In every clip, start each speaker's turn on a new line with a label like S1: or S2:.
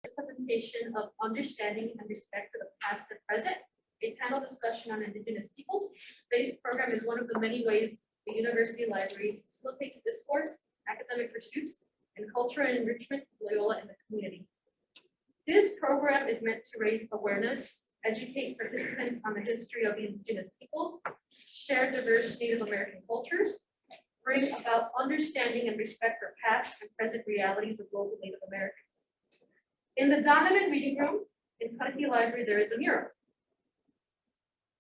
S1: Presentation of Understanding and Respect for the Past and Present, a panel discussion on Indigenous peoples. Today's program is one of the many ways the University Library facilitates discourse, academic pursuits, and cultural enrichment of Loyola in the community. This program is meant to raise awareness, educate participants on the history of the Indigenous peoples, share diverse Native American cultures, bring about understanding and respect for past and present realities of local Native Americans. In the Donovan Reading Room in Cudahy Library, there is a mural.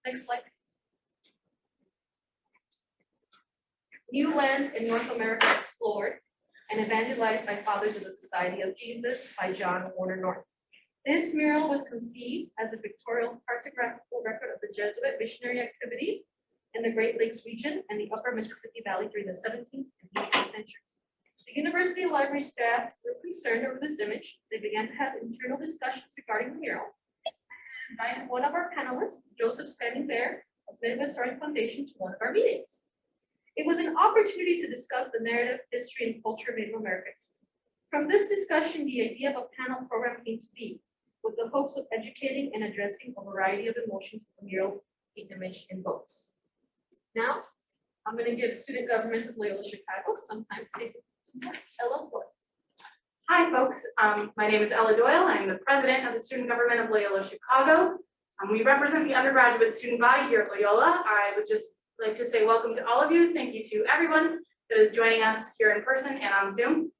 S1: Next slide, please. New lands in North America explored and evangelized by Fathers of the Society of Jesus by John Warner Norton. This mural was conceived as a pictorial cartographical record of the Jesuit missionary activity in the Great Lakes region and the upper Mississippi Valley during the 17th and 18th centuries. The University Library staff were concerned over this image. They began to have internal discussions regarding the mural. I invited one of our panelists, Joseph Standing Bear of Midwest SOARRING Foundation, to one of our meetings. It was an opportunity to discuss the narrative, history, and culture of Native Americans. From this discussion, the idea of a panel program came to be, with the hopes of educating and addressing a variety of emotions the mural image invokes. Now, I'm going to give student government of Loyola Chicago some time to say some words. Ella Doyle.
S2: Hi, folks. My name is Ella Doyle. I'm the president of the student government of Loyola Chicago. We represent the undergraduate student body here at Loyola. I would just like to say welcome to all of you. Thank you to everyone that is joining us here in person and on Zoom.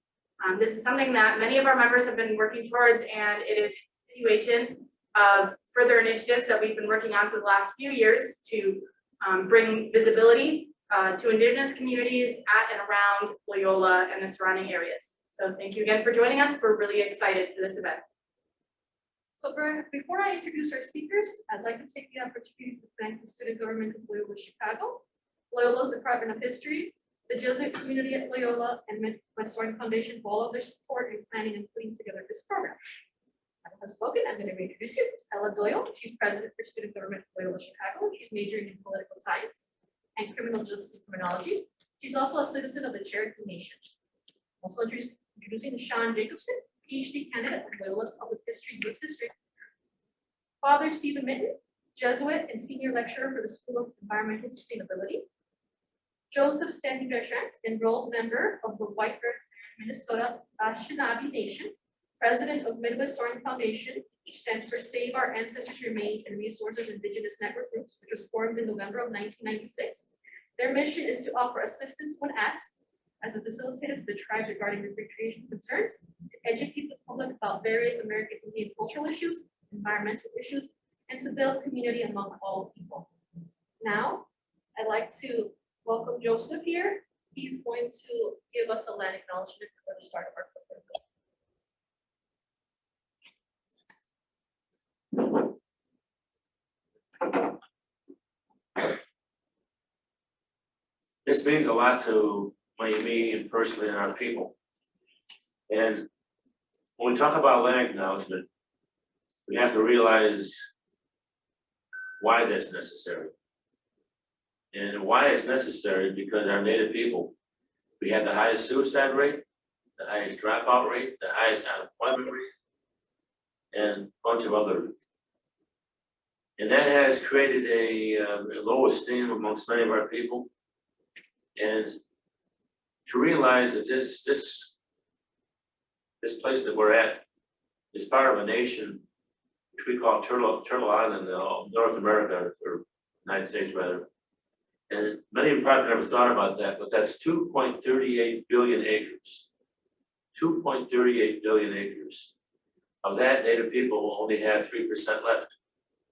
S2: This is something that many of our members have been working towards, and it is a continuation of further initiatives that we've been working on for the last few years to bring visibility to Indigenous communities at and around Loyola and the surrounding areas. So thank you again for joining us. We're really excited for this event.
S1: So before I introduce our speakers, I'd like to take the opportunity to thank the student government of Loyola Chicago, Loyola's Department of History, the Jesuit community at Loyola, and Midwest SOARRING Foundation for all of their support in planning and putting together this program. As I have spoken, I'm going to introduce you. Ella Doyle. She's president for student government of Loyola Chicago. She's majoring in political science and criminal justice and criminology. She's also a citizen of the Cherokee Nation. Also introducing Sean Jacobson, PhD candidate of Loyola's Public History, U.S. History. Father Stephen Mitten, Jesuit and senior lecturer for the School of Environmental Sustainability. Joseph Standing Bear Schranz, enrolled member of the White Earth, Minnesota Anishinaabe Nation, president of Midwest SOARRING Foundation, which stands for Save Our Ancestors' Remains and Resources Indigenous Network Groups, which was formed in November of 1996. Their mission is to offer assistance when asked as a facilitator to the tribes regarding repatriation concerns, to educate the public about various American Indian cultural issues, environmental issues, and to build community among all people. Now, I'd like to welcome Joseph here. He's going to give us a land acknowledgement before the start of our program.
S3: This means a lot to me and personally and our people. And when we talk about land acknowledgement, we have to realize why that's necessary. And why it's necessary because our Native people, we have the highest suicide rate, the highest dropout rate, the highest unemployment rate, and a bunch of other. And that has created a low esteem amongst many of our people. And to realize that this place that we're at is part of a nation which we call Turtle Island, North America, or United States rather. And many of you probably never thought about that, but that's 2.38 billion acres. 2.38 billion acres. Of that, Native people will only have 3% left.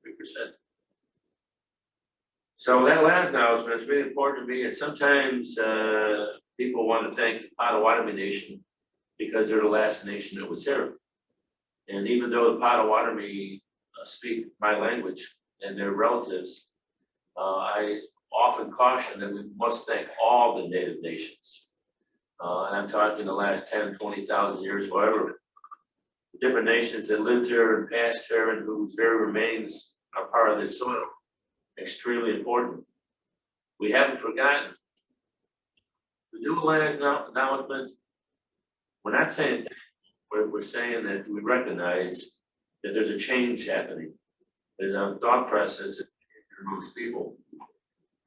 S3: 3%. So that land acknowledgement is really important to me, and sometimes people want to thank the Potawatomi Nation because they're the last nation that was here. And even though the Potawatomi speak my language and their relatives, I often caution that we must thank all the Native nations. And I'm talking the last 10, 20,000 years, whatever. The different nations that lived here and passed here and whose very remains are part of this soil. Extremely important. We haven't forgotten. To do a land acknowledgement, we're not saying we're saying that we recognize that there's a change happening. There's a thought process amongst people,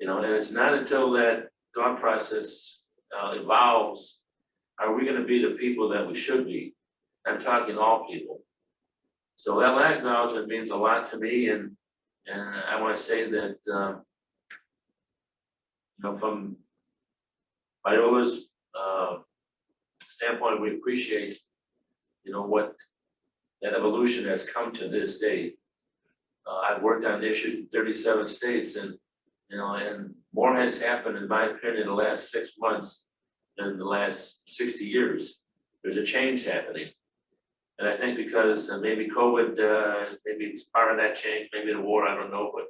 S3: you know, and it's not until that thought process evolves, are we gonna be the people that we should be? I'm talking all people. So that land acknowledgement means a lot to me, and I wanna say that, you know, from Loyola's standpoint, we appreciate, you know, what that evolution has come to this day. I've worked on issues in 37 states, and you know, and more has happened, in my opinion, in the last 6 months than the last 60 years. There's a change happening, and I think because maybe COVID, maybe it's part of that change, maybe the war, I don't know, but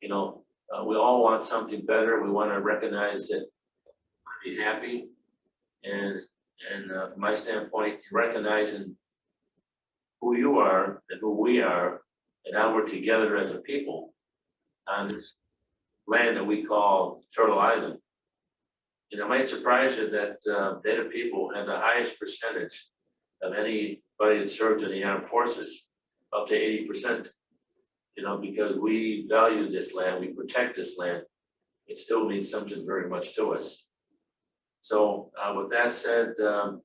S3: you know, we all want something better. We want to recognize that, be happy, and from my standpoint, recognizing who you are and who we are, and how we're together as a people on this land that we call Turtle Island. You know, it might surprise you that Native people have the highest percentage of anybody that served in the armed forces, up to 80%. You know, because we value this land, we protect this land. It still means something very much to us. So with that said, I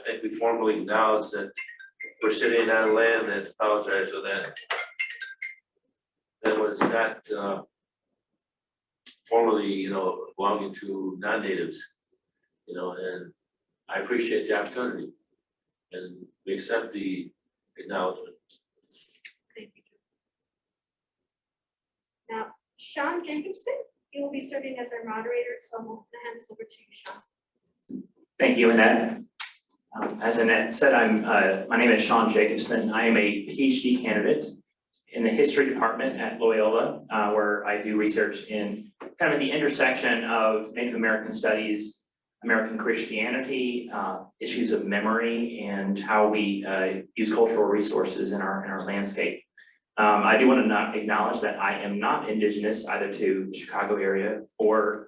S3: think we formally acknowledge that we're sitting on land that, apologize for that, that was not formerly, you know, belonging to non-natives, you know, and I appreciate the opportunity, and we accept the acknowledgement.
S1: Thank you. Now, Sean Jacobson, you will be serving as our moderator, so I'm going to hand this over to you, Sean.
S4: Thank you, Annette. As Annette said, my name is Sean Jacobson. I am a PhD candidate in the history department at Loyola, where I do research in kind of the intersection of Native American studies, American Christianity, issues of memory, and how we use cultural resources in our landscape. I do want to acknowledge that I am not Indigenous either to the Chicago area or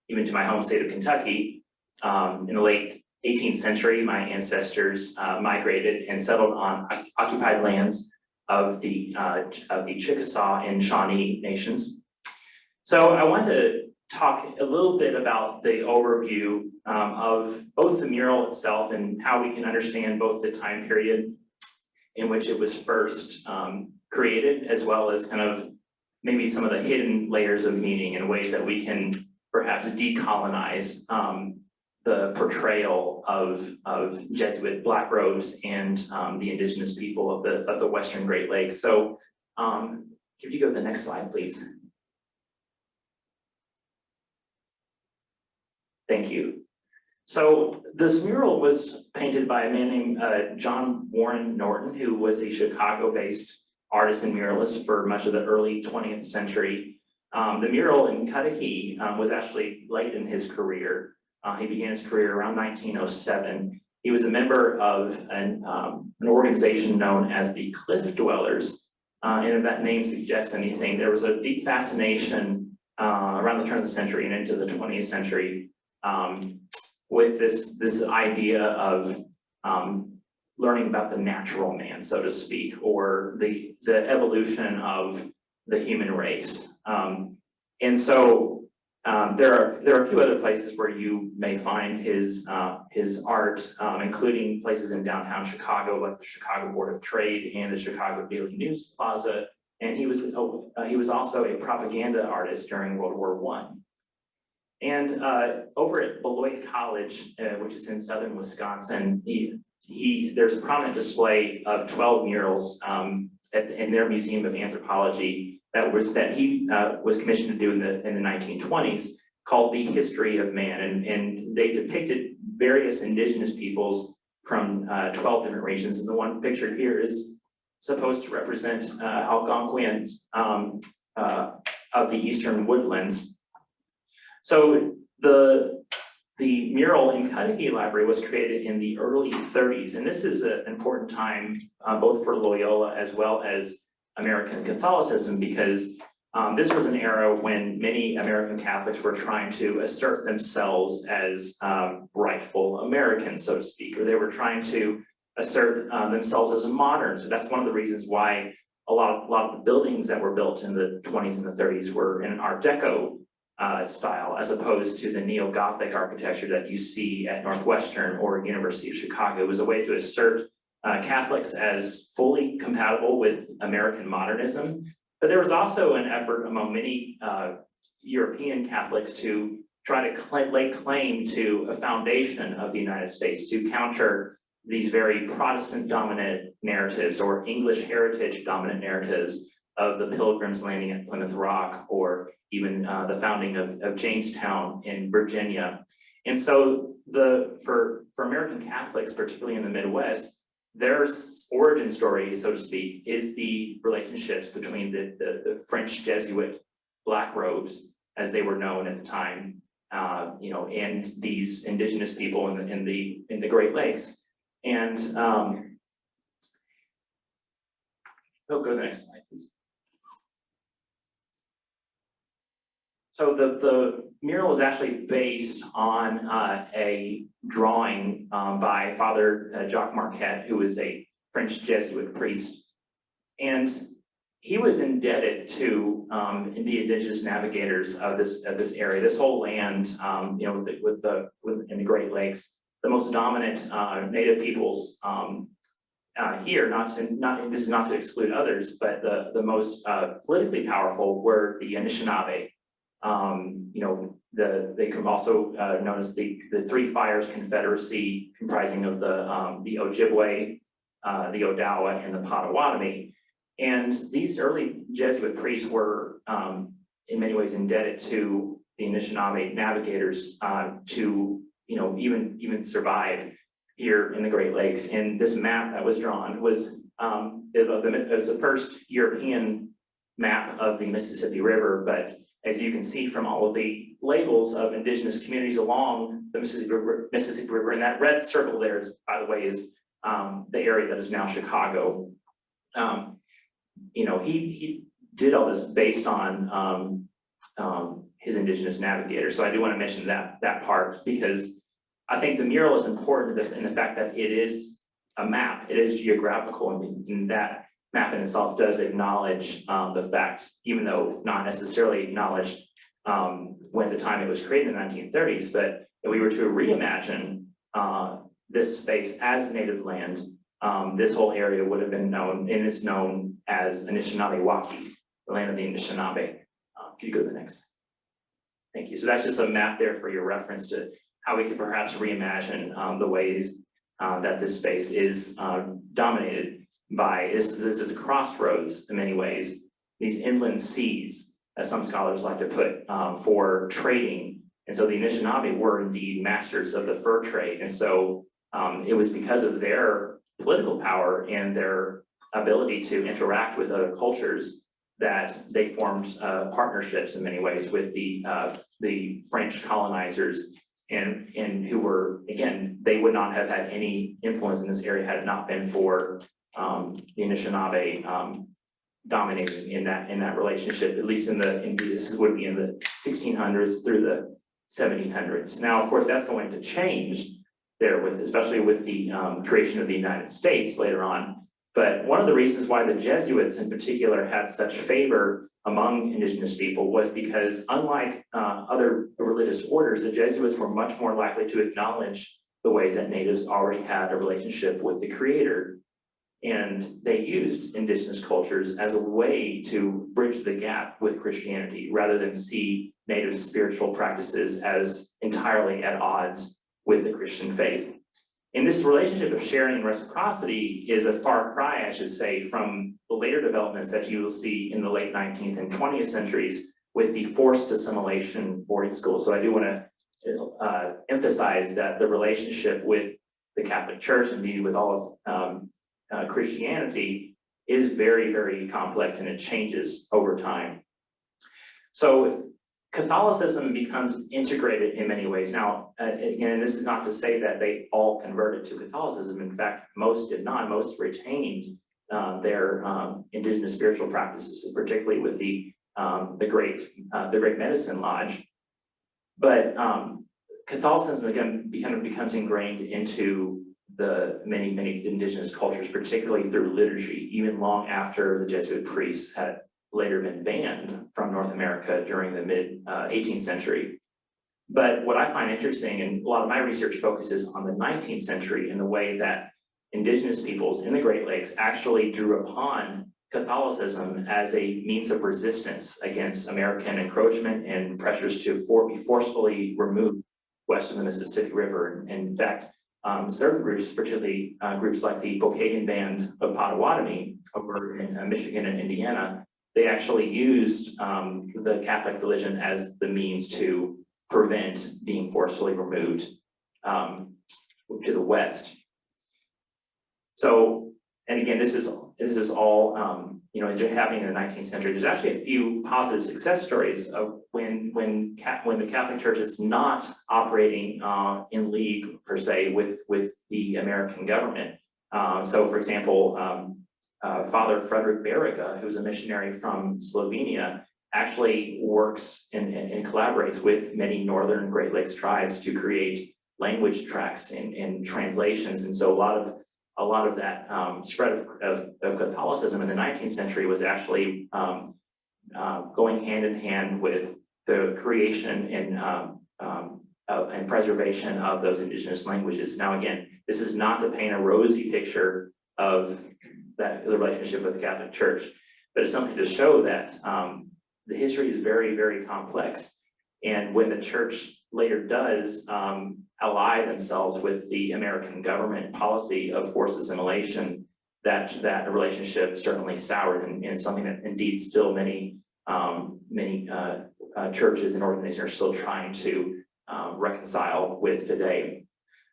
S4: even to my home state of Kentucky. In the late 18th century, my ancestors migrated and settled on occupied lands of the Chickasaw and Shawnee nations. So I want to talk a little bit about the overview of both the mural itself and how we can understand both the time period in which it was first created, as well as kind of maybe some of the hidden layers of meaning in ways that we can perhaps decolonize the portrayal of Jesuit Black Robes and the indigenous people of the Western Great Lakes. So if you go to the next slide, please. Thank you. So this mural was painted by a man named John Warren Norton, who was a Chicago-based artist and muralist for much of the early 20th century. The mural in Cudahy was actually late in his career. He began his career around 1907. He was a member of an organization known as the Cliff Dwellers. And if that name suggests anything, there was a deep fascination around the turn of the century and into the 20th century with this idea of learning about the natural man, so to speak, or the evolution of the human race. And so there are a few other places where you may find his art, including places in downtown Chicago, like the Chicago Board of Trade and the Chicago Daily News Plaza. And he was also a propaganda artist during World War I. And over at Beloit College, which is in southern Wisconsin, there's a prominent display of 12 murals in their Museum of Anthropology that he was commissioned to do in the 1920s, called The History of Man. And they depicted various indigenous peoples from 12 different regions. And the one pictured here is supposed to represent Algonquians of the Eastern Woodlands. So the mural in Cudahy Library was created in the early 30s, and this is an important time both for Loyola as well as American Catholicism, because This was an era when many American Catholics were trying to assert themselves as rightful Americans, so to speak, or they were trying to assert themselves as a modern. So that's one of the reasons why a lot of the buildings that were built in the 20s and the 30s were in an Art Deco style, as opposed to the neo-Gothic architecture that you see at Northwestern or University of Chicago. It was a way to assert Catholics as fully compatible with American modernism. But there was also an effort among many European Catholics to try to lay claim to a foundation of the United States to counter these very Protestant dominant narratives or English heritage dominant narratives of the Pilgrims landing at Plymouth Rock, or even the founding of Jamestown in Virginia. And so for American Catholics, particularly in the Midwest, their origin story, so to speak, is the relationships between the French Jesuit Black Robes, as they were known at the time, and these indigenous people in the Great Lakes. And go to the next slide, please. So the mural is actually based on a drawing by Father Jacques Marquette, who is a French Jesuit priest. And he was indebted to the indigenous navigators of this area, this whole land, in the Great Lakes. The most dominant native peoples here, this is not to exclude others, but the most politically powerful were the Anishinaabe. They can also known as the Three Fires Confederacy, comprising of the Ojibwe, the Odawa, and the Potawatomi. And these early Jesuit priests were in many ways indebted to the Anishinaabe navigators to even survive here in the Great Lakes. And this map that was drawn was the first European map of the Mississippi River. But as you can see from all of the labels of indigenous communities along the Mississippi River, and that red circle there, by the way, is the area that is now Chicago. He did all this based on his indigenous navigator. So I do want to mention that part, because I think the mural is important in the fact that it is a map. It is geographical, and that map in itself does acknowledge the fact, even though it's not necessarily acknowledged when the time it was created in the 1930s, but if we were to reimagine this space as native land, this whole area would have been known, and is known as Anishinaabe-Waukee, the land of the Anishinaabe. Could you go to the next? Thank you. So that's just a map there for your reference to how we could perhaps reimagine the ways that this space is dominated by, this is a crossroads in many ways, these inland seas, as some scholars like to put, for trading. And so the Anishinaabe were indeed masters of the fur trade. And so it was because of their political power and their ability to interact with other cultures that they formed partnerships in many ways with the French colonizers, and who were, again, they would not have had any influence in this area had it not been for the Anishinaabe dominating in that relationship, at least this would be in the 1600s through the 1700s. Now, of course, that's going to change there, especially with the creation of the United States later on. But one of the reasons why the Jesuits in particular had such favor among indigenous people was because, unlike other religious orders, the Jesuits were much more likely to acknowledge the ways that natives already had a relationship with the Creator. And they used indigenous cultures as a way to bridge the gap with Christianity, rather than see native spiritual practices as entirely at odds with the Christian faith. And this relationship of sharing and reciprocity is a far cry, I should say, from the later developments that you will see in the late 19th and 20th centuries with the forced assimilation boarding schools. So I do want to emphasize that the relationship with the Catholic Church, indeed with all of Christianity, is very, very complex, and it changes over time. So Catholicism becomes integrated in many ways. Now, again, this is not to say that they all converted to Catholicism. In fact, most did not. Most retained their indigenous spiritual practices, particularly with the the Great Medicine Lodge. But Catholicism again becomes ingrained into the many indigenous cultures, particularly through liturgy, even long after the Jesuit priests had later been banned from North America during the mid 18th century. But what I find interesting, and a lot of my research focuses on the 19th century and the way that indigenous peoples in the Great Lakes actually drew upon Catholicism as a means of resistance against American encroachment and pressures to be forcefully removed west of the Mississippi River. And in fact, certain groups, particularly groups like the Pokagon Band of Potawatomi over in Michigan and Indiana, they actually used the Catholic religion as the means to prevent being forcefully removed to the west. So, and again, this is all happening in the 19th century. There's actually a few positive success stories of when the Catholic Church is not operating in league per se with the American government. So, for example, Father Frederick Bariga, who's a missionary from Slovenia, actually works and collaborates with many northern Great Lakes tribes to create language tracts and translations. And so a lot of that spread of Catholicism in the 19th century was actually going hand in hand with the creation and preservation of those indigenous languages. Now, again, this is not to paint a rosy picture of the relationship with the Catholic Church, but it's something to show that the history is very, very complex. And when the church later does ally themselves with the American government policy of forced assimilation, that relationship certainly soured, and something that indeed still many churches and organizations are still trying to reconcile with today.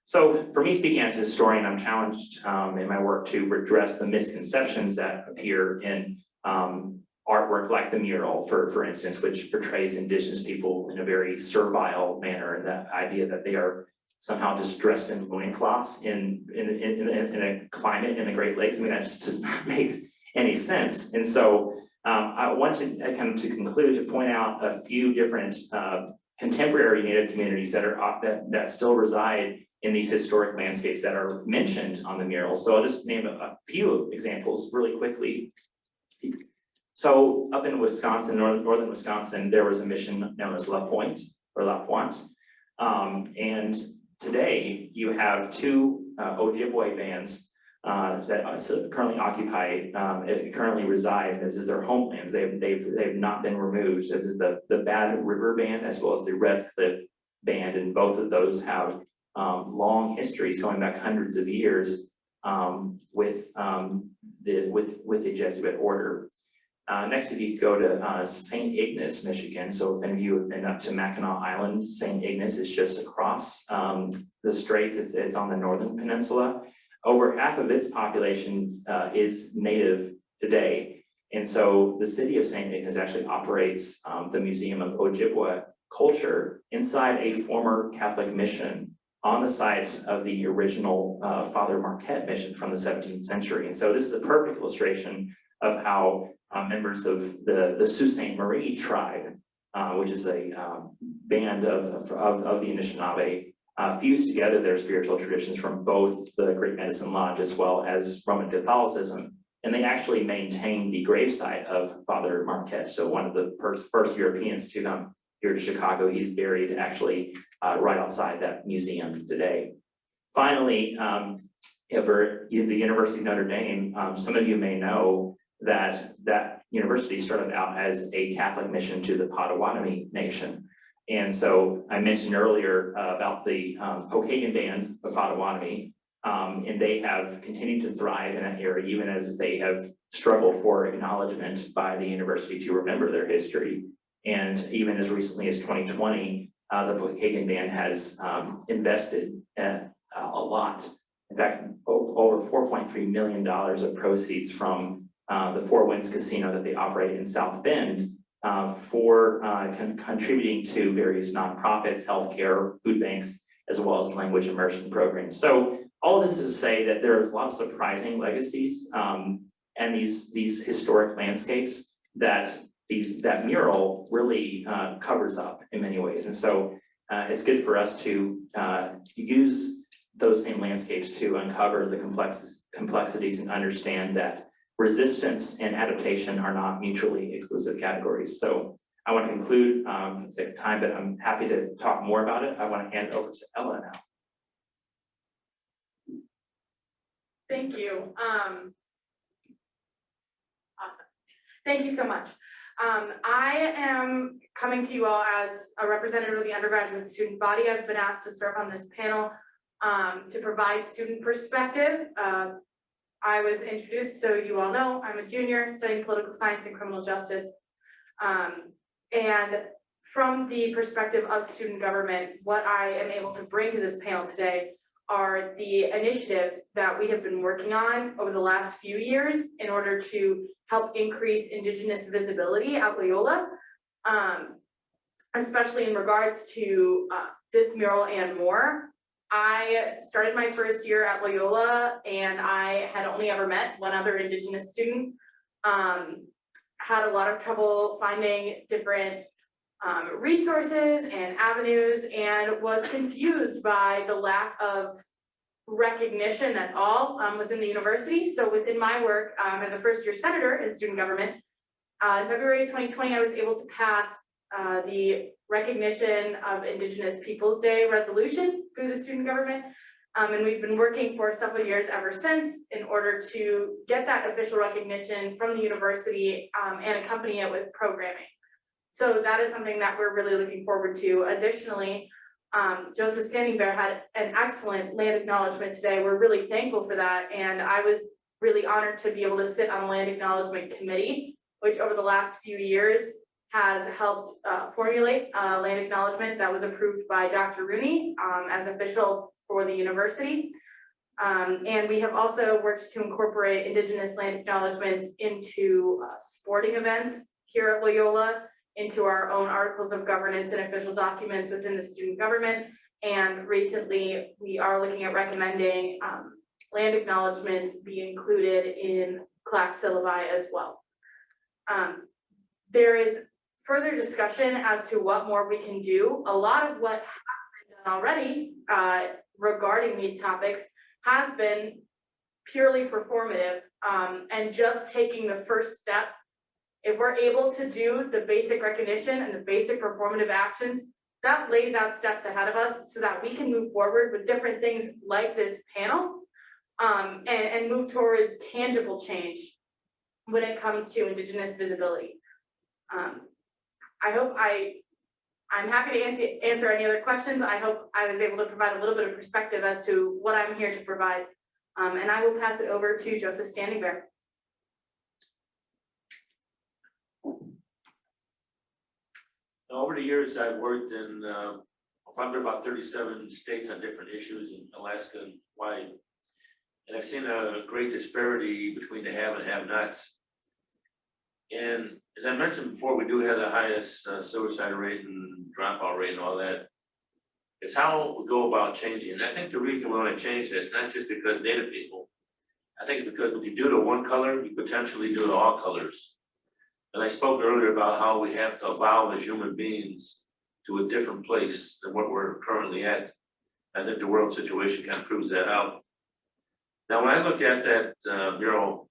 S4: So for me, speaking as a historian, I'm challenged in my work to redress the misconceptions that appear in artwork like the mural, for instance, which portrays indigenous people in a very servile manner, and that idea that they are somehow just dressed in loincloths in a climate in the Great Lakes. I mean, that just does not make any sense. And so I want to to conclude to point out a few different contemporary Native communities that still reside in these historic landscapes that are mentioned on the mural. So I'll just name a few examples really quickly. So up in Wisconsin, northern Wisconsin, there was a mission known as La Pointe, and today you have two Ojibwe bands that currently reside. This is their homelands. They've not been removed. This is the Bad River Band as well as the Red Cliff Band, and both of those have long histories going back hundreds of years with the Jesuit order. Next, if you go to St. Ignace, Michigan, so if any of you have been up to Mackinac Island, St. Ignace is just across the straits. It's on the northern peninsula. Over half of its population is native today. And so the city of St. Ignace actually operates the Museum of Ojibwe Culture inside a former Catholic mission on the site of the original Father Marquette mission from the 17th century. And so this is a perfect illustration of how members of the Sault Ste. Marie tribe, which is a band of the Anishinaabe, fused together their spiritual traditions from both the Great Medicine Lodge as well as Roman Catholicism. And they actually maintain the gravesite of Father Marquette. So one of the first Europeans to come here to Chicago, he's buried actually right outside that museum today. Finally, over the University of Notre Dame, some of you may know that university started out as a Catholic mission to the Potawatomi Nation. And so I mentioned earlier about the Pokagon Band of Potawatomi, and they have continued to thrive in that area, even as they have struggled for acknowledgement by the university to remember their history. And even as recently as 2020, the Pokagon Band has invested a lot. In fact, over $4.3 million of proceeds from the Four Winds Casino that they operate in South Bend for contributing to various nonprofits, healthcare, food banks, as well as language immersion programs. So all of this is to say that there's a lot of surprising legacies and these historic landscapes that that mural really covers up in many ways. And so it's good for us to use those same landscapes to uncover the complexities and understand that resistance and adaptation are not mutually exclusive categories. So I want to conclude for the sake of time, but I'm happy to talk more about it. I want to hand it over to Ella now.
S2: Thank you. Awesome. Thank you so much. I am coming to you all as a representative of the undergraduate student body. I've been asked to serve on this panel to provide student perspective. I was introduced, so you all know, I'm a junior studying political science and criminal justice. And from the perspective of student government, what I am able to bring to this panel today are the initiatives that we have been working on over the last few years in order to help increase Indigenous visibility at Loyola, especially in regards to this mural and more. I started my first year at Loyola and I had only ever met one other Indigenous student. Had a lot of trouble finding different resources and avenues, and was confused by the lack of recognition at all within the university. So within my work as a first-year senator in student government, in February of 2020, I was able to pass the Recognition of Indigenous Peoples Day resolution through the student government. And we've been working for several years ever since in order to get that official recognition from the university and accompany it with programming. So that is something that we're really looking forward to. Additionally, Joseph Standing Bear had an excellent land acknowledgement today. We're really thankful for that. And I was really honored to be able to sit on the land acknowledgement committee, which over the last few years has helped formulate a land acknowledgement that was approved by Dr. Rooney as official for the university. And we have also worked to incorporate Indigenous land acknowledgements into sporting events here at Loyola, into our own articles of governance and official documents within the student government. And recently, we are looking at recommending land acknowledgements be included in class syllabi as well. There is further discussion as to what more we can do. A lot of what has been done already regarding these topics has been purely performative and just taking the first step. If we're able to do the basic recognition and the basic performative actions, that lays out steps ahead of us so that we can move forward with different things like this panel and move toward tangible change when it comes to Indigenous visibility. I'm happy to answer any other questions. I hope I was able to provide a little bit of perspective as to what I'm here to provide. And I will pass it over to Joseph Standing Bear.
S3: Over the years, I've worked in probably about 37 states on different issues in Alaska and Hawaii. And I've seen a great disparity between the have and have-nots. And as I mentioned before, we do have the highest suicide rate and dropout rate and all that. It's how we go about changing. And I think the reason we want to change this, not just because Native people, I think it's because when you do it to one color, you potentially do it to all colors. And I spoke earlier about how we have to evolve as human beings to a different place than what we're currently at. I think the world situation kind of proves that out. Now, when I look at that mural,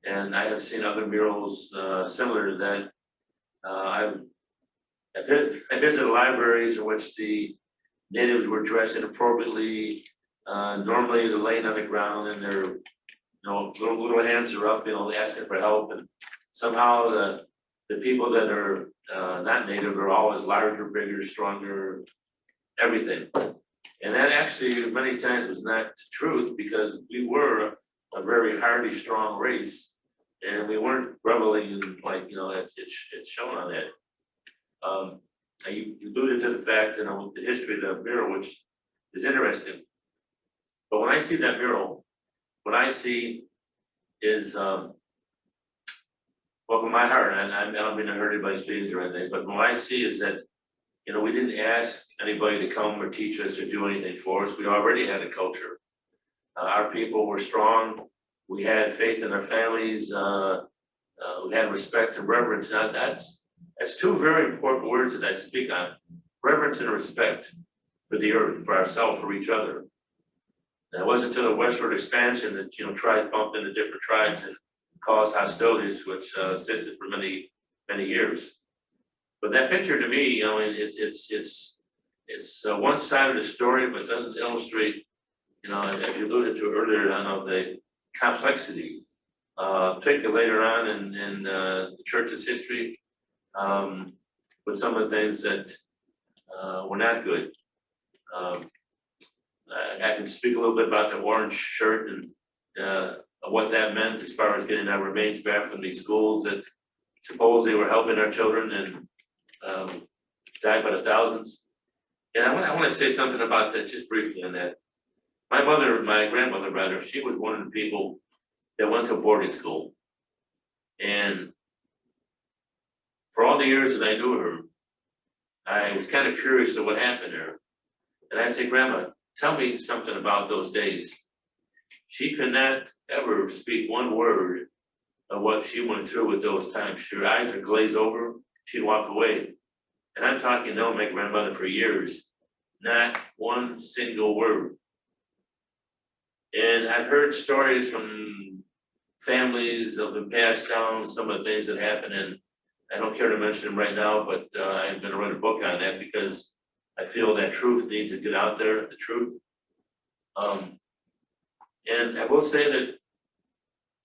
S3: and I have seen other murals similar to that, I visited libraries in which the natives were dressed inappropriately. Normally, they're laying on the ground and their little hands are up, asking for help, and somehow the people that are not native are always larger, bigger, stronger, everything. And that actually many times was not the truth, because we were a very hardy, strong race, and we weren't reveling in, like, it's shown on that. You alluded to the fact, the history of the mural, which is interesting. But when I see that mural, what I see is, well, from my heart, and I don't mean to hurt anybody's feelings or anything, but what I see is that, we didn't ask anybody to come or teach us or do anything for us. We already had a culture. Our people were strong. We had faith in our families. we had respect and reverence. Now that's two very important words that I speak on. Reverence and respect for the earth, for ourselves, for each other. And it wasn't until the westward expansion that, tribes bumped into different tribes and caused hostilities, which existed for many, many years. But that picture to me, it's one side of the story, but doesn't illustrate, as you alluded to earlier, the complexity, particularly later on in the church's history, with some of the things that were not good. I can speak a little bit about the orange shirt and what that meant as far as getting our remains back from these schools that supposedly were helping our children and died by the thousands. And I want to say something about that just briefly on that. My grandmother rather, she was one of the people that went to boarding school. And for all the years that I knew her, I was kind of curious of what happened there. And I'd say, Grandma, tell me something about those days. She could not ever speak one word of what she went through with those times. Her eyes would glaze over, she'd walk away. And I'm talking to my grandmother for years, not one single word. And I've heard stories from families that have been passed down, some of the things that happened, and I don't care to mention them right now, but I'm gonna write a book on that because I feel that truth needs to get out there, the truth. And I will say that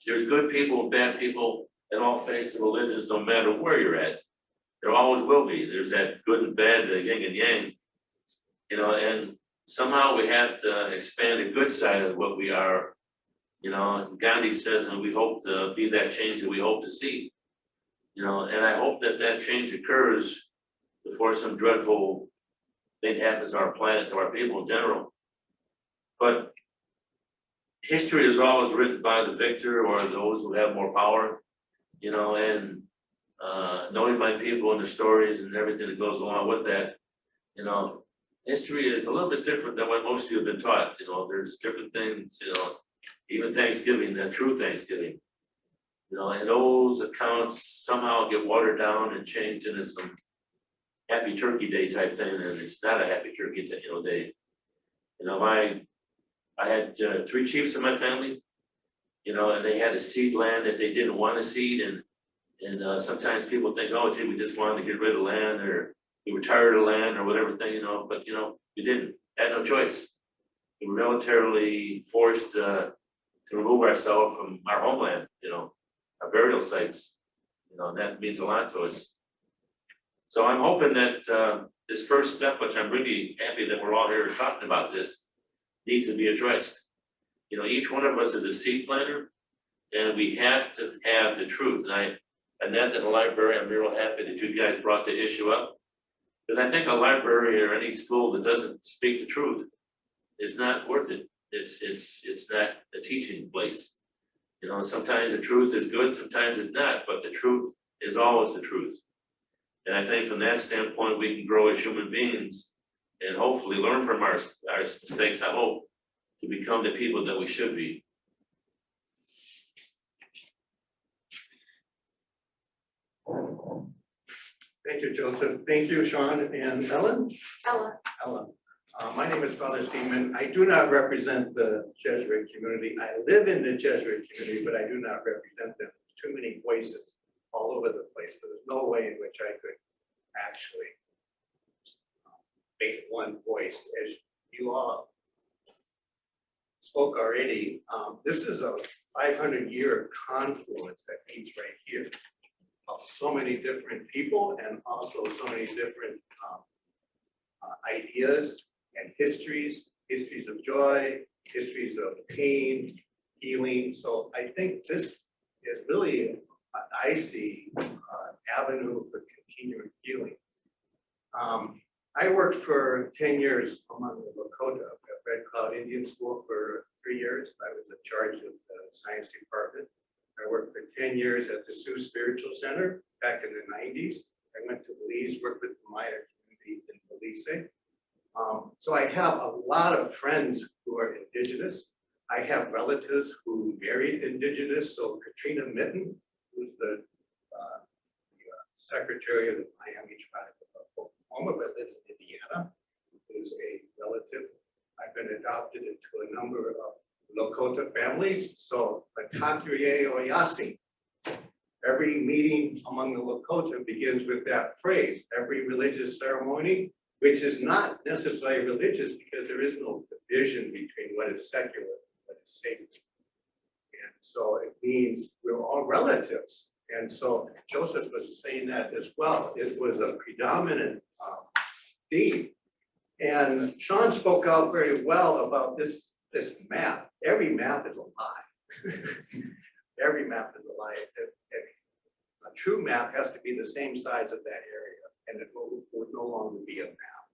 S3: there's good people and bad people in all faiths and religions, no matter where you're at. There always will be. There's that good and bad, the yin and yang, and somehow we have to expand the good side of what we are. Gandhi says, and we hope to be that change that we hope to see. And I hope that that change occurs before some dreadful thing happens to our planet, to our people in general. But history is always written by the victor or those who have more power, and knowing my people and the stories and everything that goes along with that, history is a little bit different than what most of you have been taught. There's different things, even Thanksgiving, the true Thanksgiving, and those accounts somehow get watered down and changed into some Happy Turkey Day type thing, and it's not a Happy Turkey Day. I had 3 chiefs in my family, and they had a seed land that they didn't want to seed, and sometimes people think, oh, gee, we just wanted to get rid of land, or we were tired of land, or whatever thing, but we didn't, had no choice. We were militarily forced to remove ourselves from our homeland, our burial sites, and that means a lot to us. So I'm hoping that this first step, which I'm really happy that we're all here talking about this, needs to be addressed. Each one of us is a seed planter, and we have to have the truth. And Annette in the library, I'm real happy that you guys brought the issue up, because I think a library or any school that doesn't speak the truth is not worth it. It's not a teaching place. Sometimes the truth is good, sometimes it's not, but the truth is always the truth. And I think from that standpoint, we can grow as human beings and hopefully learn from our mistakes, I hope, to become the people that we should be.
S5: Thank you, Joseph. Thank you, Sean and Ellen.
S2: Ella.
S5: Ellen. My name is Father Steeman. I do not represent the Jesuit community. I live in the Jesuit community, but I do not represent them. There's too many voices all over the place. There's no way in which I could actually make one voice. As you all spoke already, this is a 500-year confluence that meets right here of so many different people and also so many different ideas and histories of joy, histories of pain, healing. So I think this is really, I see, avenue for continuing healing. I worked for 10 years among the Lakota at Red Cloud Indian School for 3 years. I was in charge of the science department. I worked for 10 years at the Sioux Spiritual Center back in the 90s. I went to Belize, worked with the Maya community in Belize. So I have a lot of friends who are Indigenous. I have relatives who married Indigenous. So Katrina Mitten, who who's the secretary of the Miami Tribe of Oklahoma, but lives in Indiana, is a relative. I've been adopted into a number of Lakota families, so Matakure Oyasi. Every meeting among the Lakota begins with that phrase. Every religious ceremony, which is not necessarily religious because there is no division between what is secular and what is sacred. And so it means we're all relatives. And so Joseph was saying that as well. It was a predominant theme. And Sean spoke out very well about this map. Every map is a lie. Every map is a lie. A true map has to be the same size of that area, and it will no longer be a map.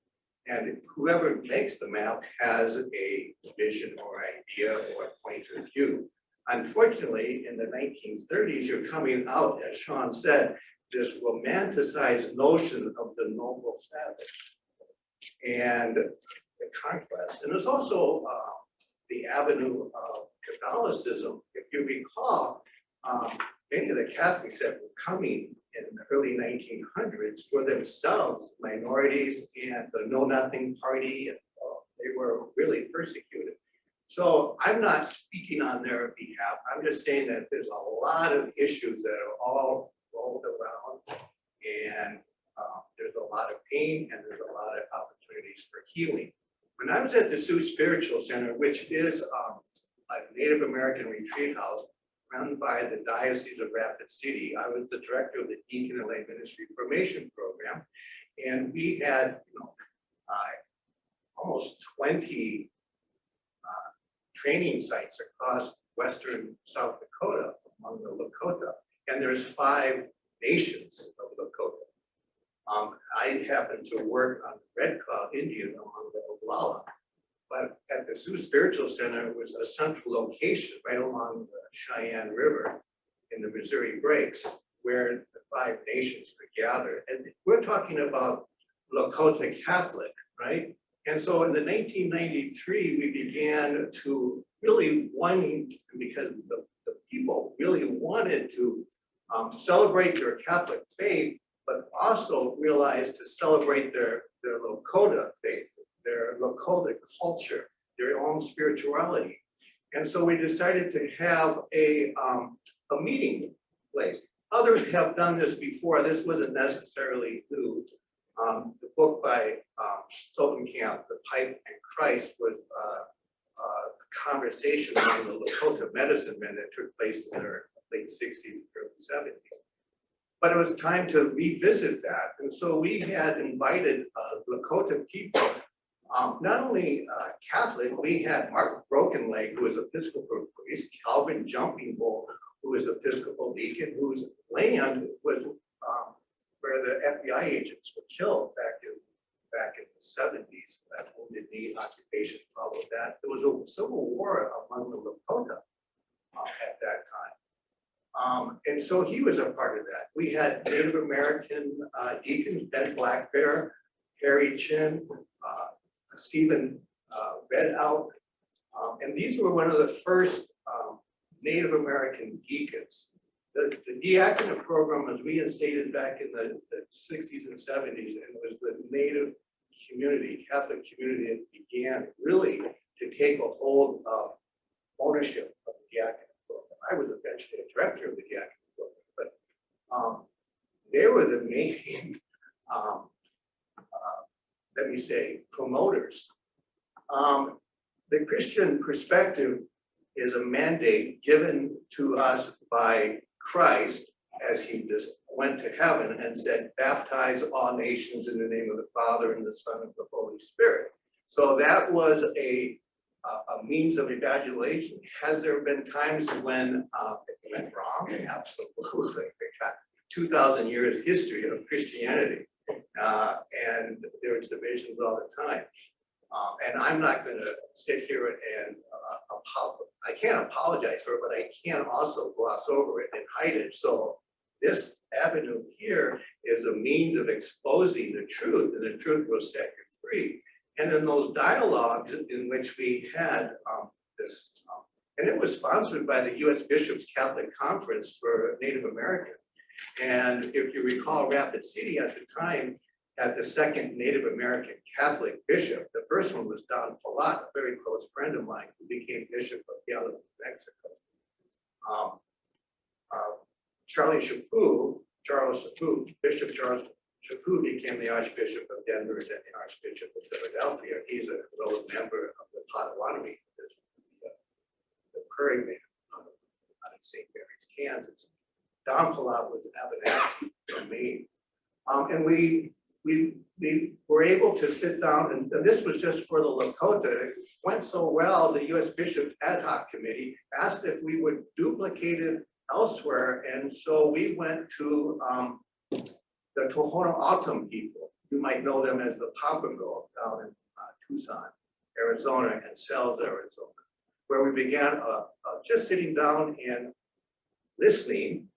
S5: And whoever makes the map has a vision or idea or point of view. Unfortunately, in the 1930s, you're coming out, as Sean said, this romanticized notion of the noble savage and the conquest. And there's also the avenue of Catholicism. If you recall, many of the Catholics that were coming in the early 1900s were themselves minorities and the Know Nothing Party, and they were really persecuted. So I'm not speaking on their behalf. I'm just saying that there's a lot of issues that are all rolled around, and there's a lot of pain and there's a lot of opportunities for healing. When I was at the Sioux Spiritual Center, which is a Native American retreat house run by the Diocese of Rapid City, I was the director of the Deacon and Lay Ministry Formation Program, and we had almost 20 training sites across western South Dakota among the Lakota, and there's 5 nations of Lakota. I happen to work on the Red Cloud Indian among the Oglala, but at the Sioux Spiritual Center was a central location right along the Cheyenne River in the Missouri Breaks, where the 5 nations could gather. And we're talking about Lakota Catholic, right? And so in the 1993, we began to really because the people really wanted to celebrate their Catholic faith, but also realized to celebrate their Lakota faith, their Lakota culture, their own spirituality. And so we decided to have a meeting place. Others have done this before. This wasn't necessarily new. The book by Stopenkamp, The Pipe and Christ, was a conversation among the Lakota medicine men that took place in their late 60s and early 70s. But it was time to revisit that. And so we had invited Lakota people, not only Catholic, we had Mark Brokenleg, who was Episcopal priest, Calvin Jumping Bull, who was Episcopal deacon, whose land was where the FBI agents were killed back in the 70s. That Wounded Knee occupation followed that. There was a civil war among the Lakota at that time. And so he was a part of that. We had Native American deacons, Ben Black Bear, Harry Chin, Stephen Red Elk. And these were one of the first Native American deacons. The diaconate program was reinstated back in the 60s and 70s, and it was the Native community, Catholic community, that began really to take a hold of ownership of the diaconate program. I was eventually a director of the diaconate program, but they were the main, let me say, promoters. The Christian perspective is a mandate given to us by Christ as he just went to heaven and said, baptize all nations in the name of the Father and the Son and the Holy Spirit. So that was a means of evangelization. Has there been times when it went wrong? Absolutely. We've got 2,000 years history of Christianity, and there's divisions all the time. And I'm not going to sit here and I can't apologize for it, but I can't also gloss over it and hide it. So this avenue here is a means of exposing the truth, and the truth will set you free. And in those dialogues in which we had this And it was sponsored by the US Bishops Catholic Conference for Native American. And if you recall, Rapid City at the time had the second Native American Catholic bishop. The first one was Don Palat, a very close friend of mine, who became Bishop of Gallup, New Mexico. Charles Chaput, Bishop Charles Chaput became the Archbishop of Denver and then the Archbishop of Philadelphia. He's a fellow member of the Potawatomi, the Prairie Man out of St. Mary's, Kansas. Don Palat was Abenaki from Maine. And we were able to sit down, and this was just for the Lakota. It went so well, the US Bishops Ad Hoc Committee asked if we would duplicate it elsewhere. And so we went to the Tohono O'odham people. You might know them as the Papago down in Tucson, Arizona, and Sells, Arizona, where we began just sitting down and listening.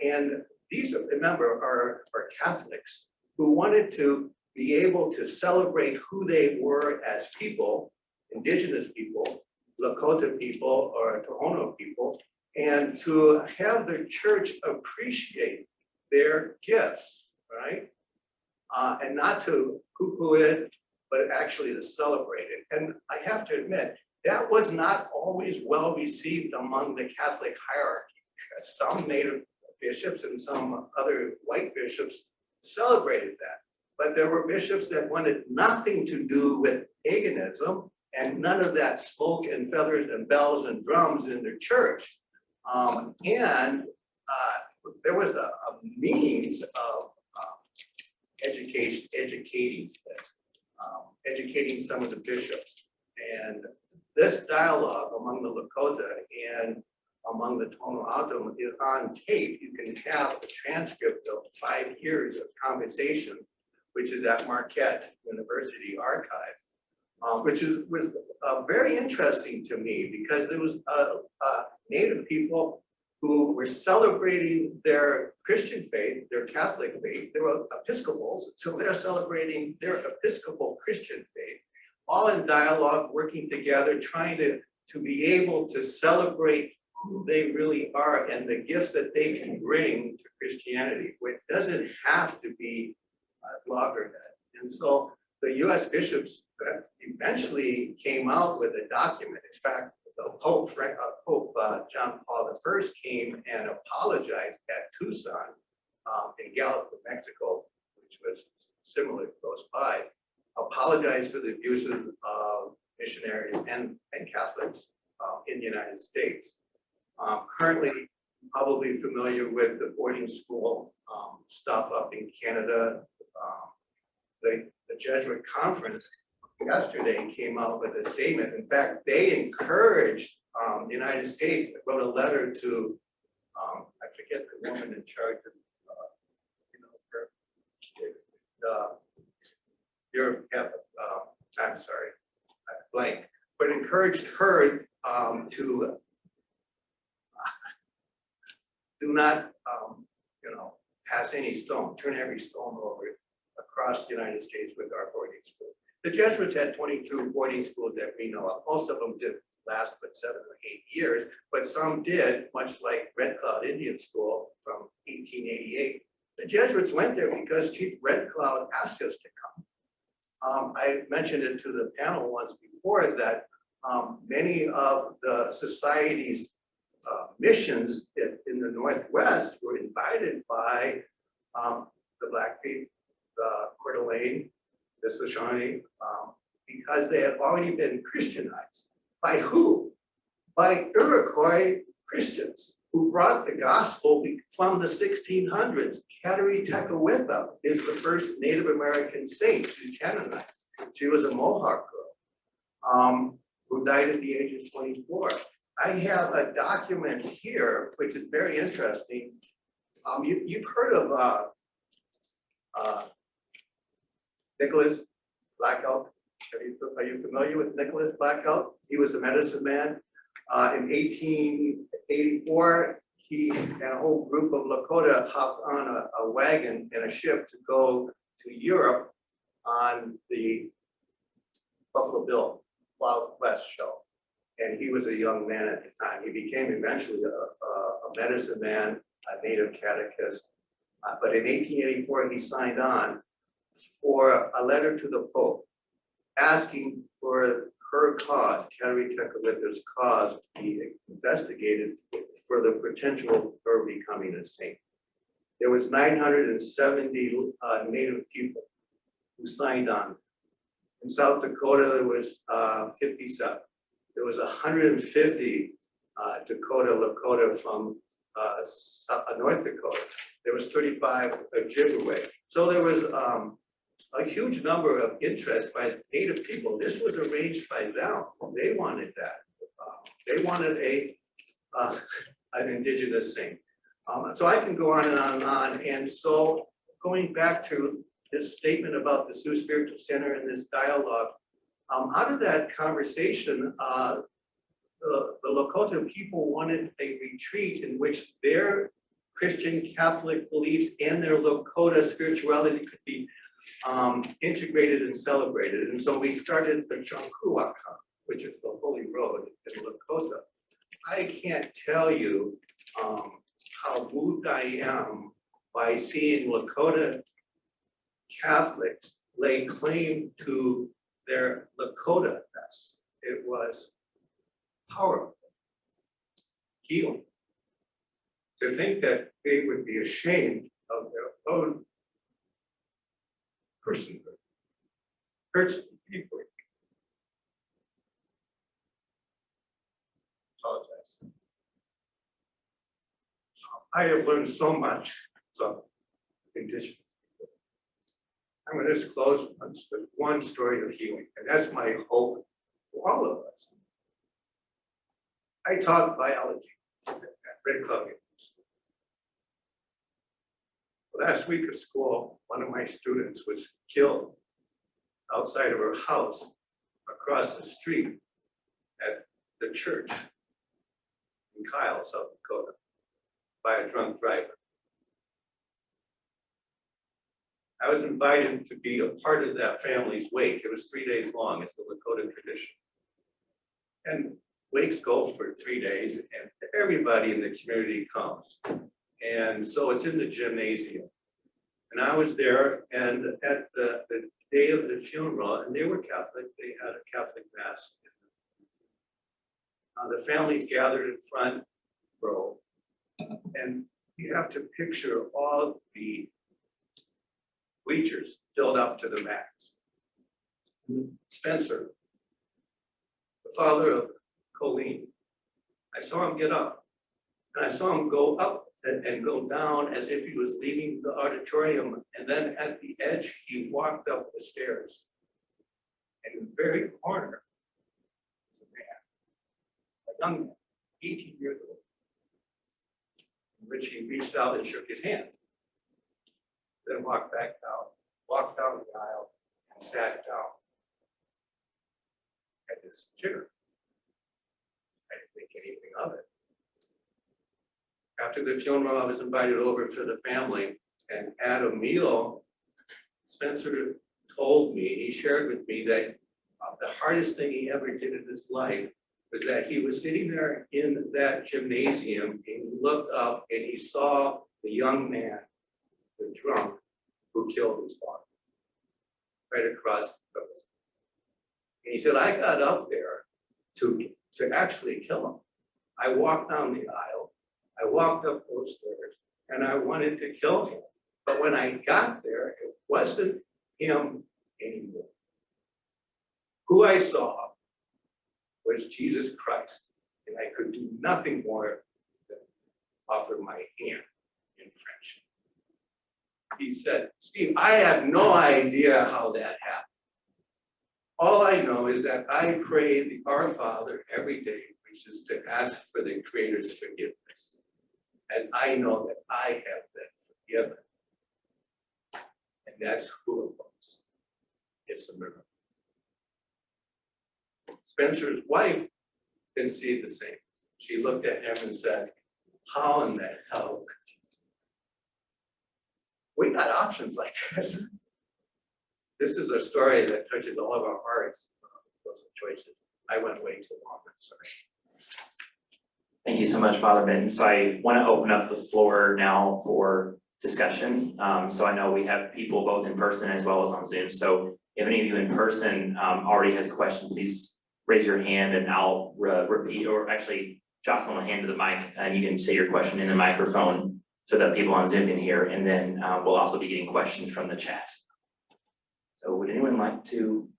S5: And these, remember, are Catholics who wanted to be able to celebrate who they were as people, Indigenous people, Lakota people, or Tohono people, and to have the church appreciate their gifts, right? And not to poo-poo it, but actually to celebrate it. And I have to admit, that was not always well received among the Catholic hierarchy. Some Native bishops and some other white bishops celebrated that. But there were bishops that wanted nothing to do with paganism and none of that smoke and feathers and bells and drums in their church. There was a means of educating some of the bishops. And this dialogue among the Lakota and among the Tohono O'odham is on tape. You can have the transcript of 5 years of conversations, which is at Marquette University Archives, which was very interesting to me because there was Native people who were celebrating their Christian faith, their Catholic faith. They were Episcopals, so they're celebrating their Episcopal Christian faith, all in dialogue, working together, trying to be able to celebrate who they really are and the gifts that they can bring to Christianity. It doesn't have to be loggerhead. And so the US bishops eventually came out with a document. In fact, the Pope John Paul I came and apologized at Tucson in Gallup, New Mexico, which was similar close by, apologized for the abuses of missionaries and Catholics in the United States. Currently, probably familiar with the boarding school stuff up in Canada. The Jesuit conference yesterday came out with a statement. In fact, they encouraged the United States, wrote a letter to, I forget the woman in charge of, I'm sorry, I blank, but encouraged her to do not, pass any stone, turn every stone over across the United States with our boarding schools. The Jesuits had 22 boarding schools that we know of. Most of them didn't last but 7 or 8 years, but some did, much like Red Cloud Indian School from 1888. The Jesuits went there because Chief Red Cloud asked us to come. I mentioned it to the panel once before that many of the society's missions in the Northwest were invited by the Blackfeet, the Coeur d'Alene, the Shoshone, because they had already been Christianized. By who? By Iroquois Christians who brought the gospel from the 1600s. Kateri Tekakwitha is the first Native American saint. She's canonized. She was a Mohawk girl who died at the age of 24. I have a document here, which is very interesting. You've heard of Nicholas Black Elk. Are you familiar with Nicholas Black Elk? He was a medicine man. In 1884, he and a whole group of Lakota hopped on a wagon and a ship to go to Europe on the Buffalo Bill Wild West show. and he was a young man at the time. He became eventually a medicine man, a native catechist. But in 1884, he signed on for a letter to the Pope asking for her cause, Cudahy Library's cause, to be investigated for the potential of her becoming a saint. There was 970 Native people who signed on. In South Dakota, there was 57. There was 150 Lakota from North Dakota. There was 35 Ojibwe. So there was a huge number of interest by Native people. This was arranged by them. They wanted that. They wanted an Indigenous saint. So I can go on and on and on. And so going back to this statement about the Sioux Spiritual Center and this dialogue, out of that conversation, the Lakota people wanted a retreat in which their Christian Catholic beliefs and their Lakota spirituality could be integrated and celebrated. And so we started the Junkuaka, which is the Holy Road in Lakota. I can't tell you how moved I am by seeing Lakota Catholics lay claim to their Lakota-ness. It was powerful, healing. To think that they would be ashamed of their own personhood hurts people. Apologize. I have learned so much from Indigenous people. I'm going to just close with one story of healing, and that's my hope for all of us. I taught biology at Red Club University. Last week of school, one of my students was killed outside of her house across the street at the church in Kyle, South Dakota, by a drunk driver. I was invited to be a part of that family's wake. It was 3 days long. It's the Lakota tradition. And wakes go for 3 days, and everybody in the community comes. And so it's in the gymnasium. And I was there, and at the day of the funeral, and they were Catholic, they had a Catholic mass. The families gathered in front row, and you have to picture all the bleachers filled up to the max. Spencer, the father of Colleen, I saw him get up, and I saw him go up and go down as if he was leaving the auditorium. And then at the edge, he walked up the stairs. And in the very corner was a man, a young man, 18 years old, in which he reached out and shook his hand. Then walked back down, walked down the aisle, and sat down at his chair. I didn't think anything of it. After the funeral, I was invited over to the family, and at a meal, Spencer told me, he shared with me that the hardest thing he ever did in his life was that he was sitting there in that gymnasium, and he looked up and he saw the young man, the drunk, who killed his father, right across the road. And he said, I got up there to actually kill him. I walked down the aisle, I walked up those stairs, and I wanted to kill him. But when I got there, it wasn't him anymore. Who I saw was Jesus Christ, and I could do nothing more than offer my hand in friendship. He said, Steve, I have no idea how that happened. All I know is that I pray the Our Father every day, which is to ask for the Creator's forgiveness, as I know that I have been forgiven. And that's who it was. It's a miracle. Spencer's wife didn't see it the same. She looked at him and said, how in the hell could you? We got options like this. This is a story that touches all of our hearts, those choices. I went way too long, I'm sorry.
S4: Thank you so much, Father Mitten. So I want to open up the floor now for discussion. So I know we have people both in person as well as on Zoom. So if any of you in person already has a question, please raise your hand and I'll repeat, or actually Jocelyn will hand to the mic and you can say your question in the microphone so that people on Zoom can hear. And then we'll also be getting questions from the chat. So would anyone like to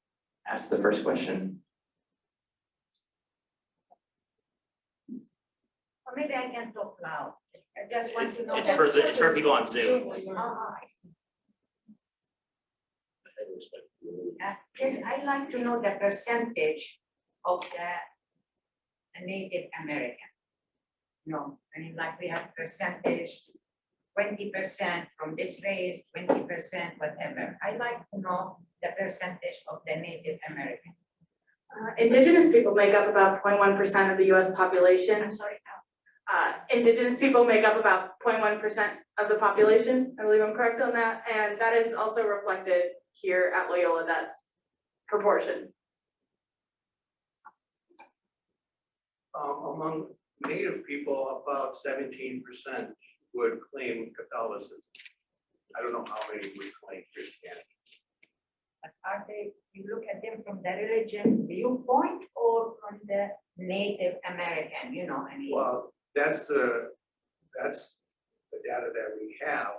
S4: ask the first question?
S6: Or maybe I can talk loud. I just want to know.
S4: It's for people on Zoom.
S6: Oh, I see. Yes, I'd like to know the percentage of the Native American. No, I mean, like we have percentage, 20% from this race, 20%, whatever. I'd like to know the percentage of the Native American.
S2: Indigenous people make up about 0.1% of the US population.
S6: I'm sorry,
S2: Indigenous people make up about 0.1% of the population. I believe I'm correct on that. And that is also reflected here at Loyola, that proportion.
S5: Among Native people, about 17% would claim Catholicism. I don't know how many would claim Christianity.
S6: but are they, you look at them from the religion viewpoint or from the Native American, you know, I mean?
S5: Well, that's the data that we have.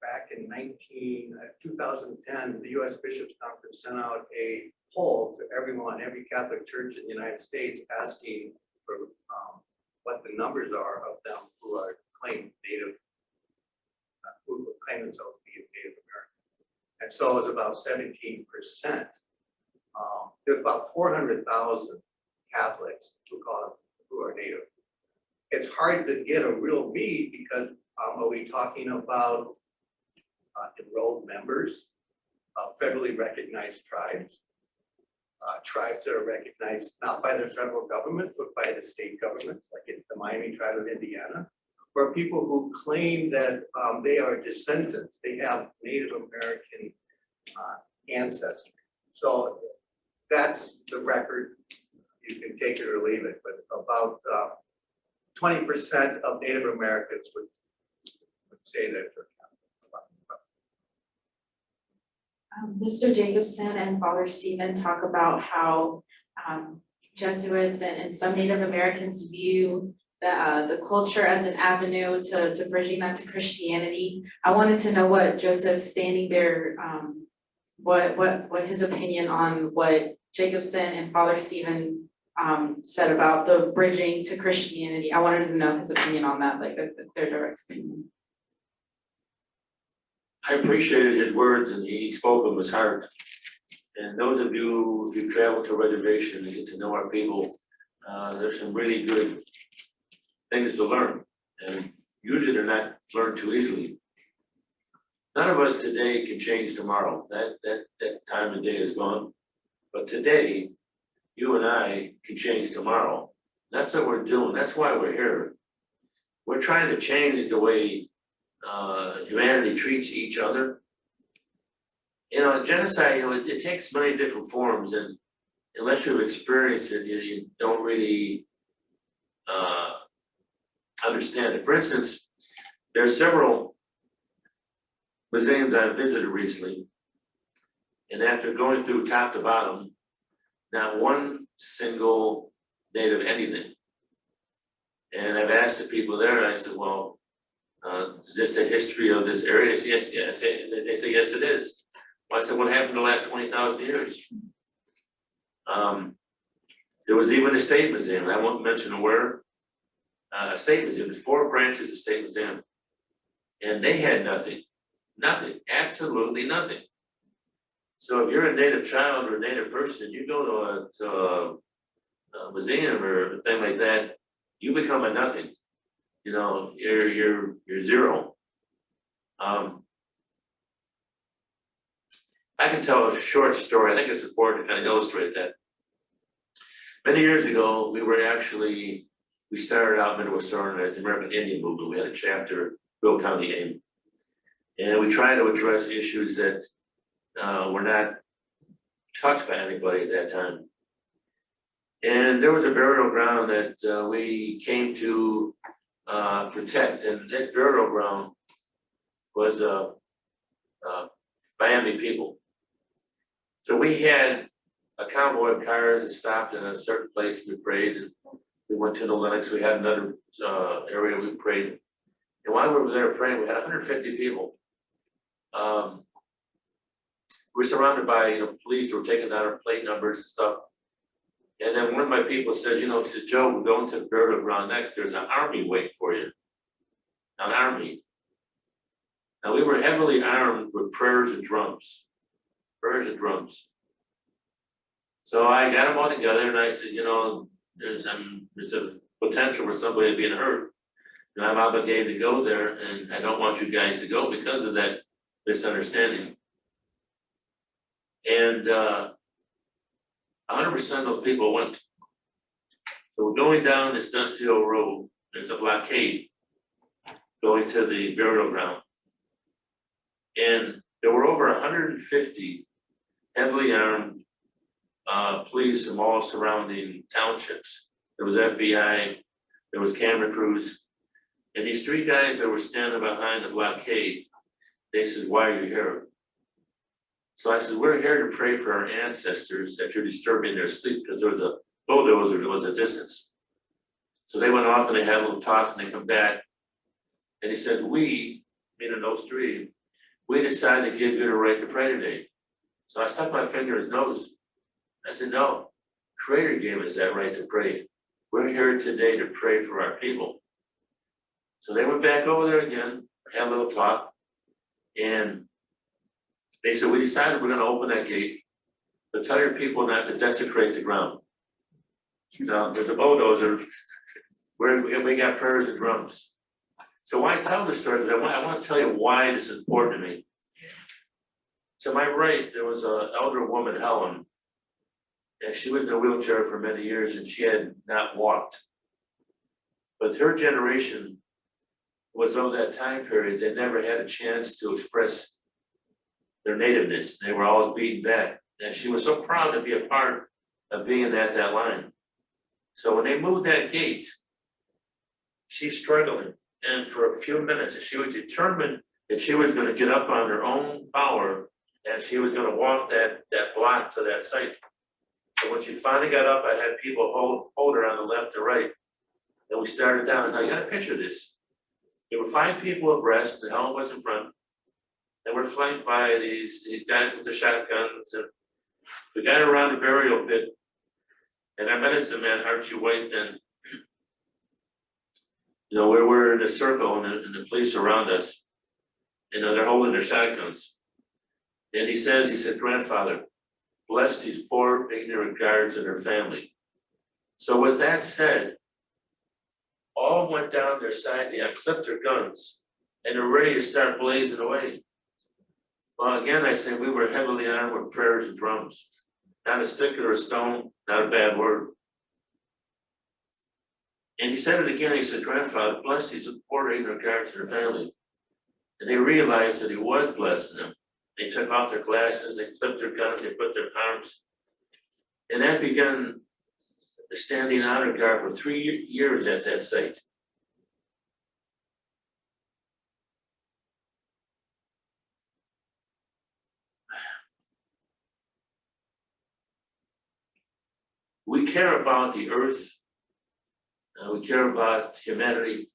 S5: Back in 2010, the US Bishops Conference sent out a poll to everyone, every Catholic church in the United States, asking for what the numbers are of them who are claimed Native, who claim themselves to be Native Americans. And so it was about 17%. There's about 400,000 Catholics who are Native. It's hard to get a real read because are we talking about enrolled members of federally recognized tribes? Tribes that are recognized not by the federal government, but by the state governments, like in the Miami tribe of Indiana, or people who claim that they are descendants, they have Native American ancestry. So that's the record. You can take it or leave it, but about 20% of Native Americans would say that they're
S7: Mr. Jacobson and Father Stephen talk about how Jesuits and some Native Americans view the culture as an avenue to bridging that to Christianity. I wanted to know what Joseph's standing there, what his opinion on what Jacobson and Father Stephen said about the bridging to Christianity. I wanted to know his opinion on that, like their direct opinion.
S3: I appreciated his words and he spoke of his heart. And those of you, if you've traveled to a reservation and get to know our people, there's some really good things to learn. And usually they're not learned too easily. None of us today can change tomorrow. That time and day is gone. But today, you and I can change tomorrow. That's what we're doing. That's why we're here. We're trying to change the way humanity treats each other. You know, genocide, you know, it takes many different forms, and unless you've experienced it, you don't really understand it. For instance, there are several museums I've visited recently, and after going through top to bottom, not one single Native anything. And I've asked the people there, I said, well, is this the history of this area? They say, yes. They say, yes, it is. Well, I said, what happened in the last 20,000 years? There was even a state museum, I won't mention where. A state museum, there's 4 branches of state museum. And they had nothing, absolutely nothing. So if you're a Native child or a Native person, you go to a museum or a thing like that, you become a nothing. You know, you're zero. I can tell a short story. I think it's important to kind of illustrate that. Many years ago, we started out into SOARRING, it's American Indian movement. We had a chapter, Will County AIM. And we tried to address issues that were not touched by anybody at that time. And there was a burial ground that we came to protect, and this burial ground was Miami people. So we had a convoy of cars that stopped in a certain place, we prayed, and we went to the Lennox, we had another area we prayed. And while we were there praying, we had 150 people. We're surrounded by police who were taking down our plate numbers and stuff. And then one of my people says, he says, Joe, we're going to the burial ground next, there's an army waiting for you. An army. Now we were heavily armed with prayers and drums. Prayers and drums. So I got them all together and I said, there's a potential for somebody being hurt. And I'm obligated to go there and I don't want you guys to go because of that misunderstanding. And 100% of those people went. So we're going down this Dusty Hill Road, there's a blockade going to the burial ground. And there were over 150 heavily armed police from all surrounding townships. There was FBI, there was camera crews. And these three guys that were standing behind the blockade, they said, why are you here? So I said, we're here to pray for our ancestors that you're disturbing their sleep, because there was a bulldozer, there was a distance. So they went off and they had a little talk and they come back. And he said, we, meaning those three, we decided to give you the right to pray today. So I stuck my finger in his nose. I said, no, Creator gave us that right to pray. We're here today to pray for our people. So they went back over there again, had a little talk, and they said, we decided we're gonna open that gate, but tell your people not to desecrate the ground. Now, there's a bulldozer, we got prayers and drums. So why tell the story? Because I want to tell you why this is important to me. To my right, there was an elder woman, Helen, and she was in a wheelchair for many years and she had not walked. But her generation was of that time period, they never had a chance to express their nativeness. They were always beaten back. And she was so proud to be a part of being at that line. So when they moved that gate, she's struggling. And for a few minutes, she was determined that she was going to get up on her own power and she was going to walk that block to that site. So when she finally got up, I had people hold her on the left or right. And we started down. Now you got to picture this. There were 5 people abreast, and Helen was in front. And we're flanked by these guys with the shotguns. And we got around the burial pit. And our medicine man, Archie White, then, we're in a circle and the police around us. They're holding their shotguns. And he said, grandfather, bless these poor ignorant guards and their family. So with that said, all went down their side, they unclipped their guns, and they're ready to start blazing away. Well, again, I say we were heavily armed with prayers and drums. Not a stick or a stone, not a bad word. And he said it again, he said, grandfather, bless these poor ignorant guards and their family. And they realized that he was blessing them. They took off their glasses, they clipped their guns, they put their arms. And that began the standing honor guard for 3 years at that site. We care about the earth, we care about humanity.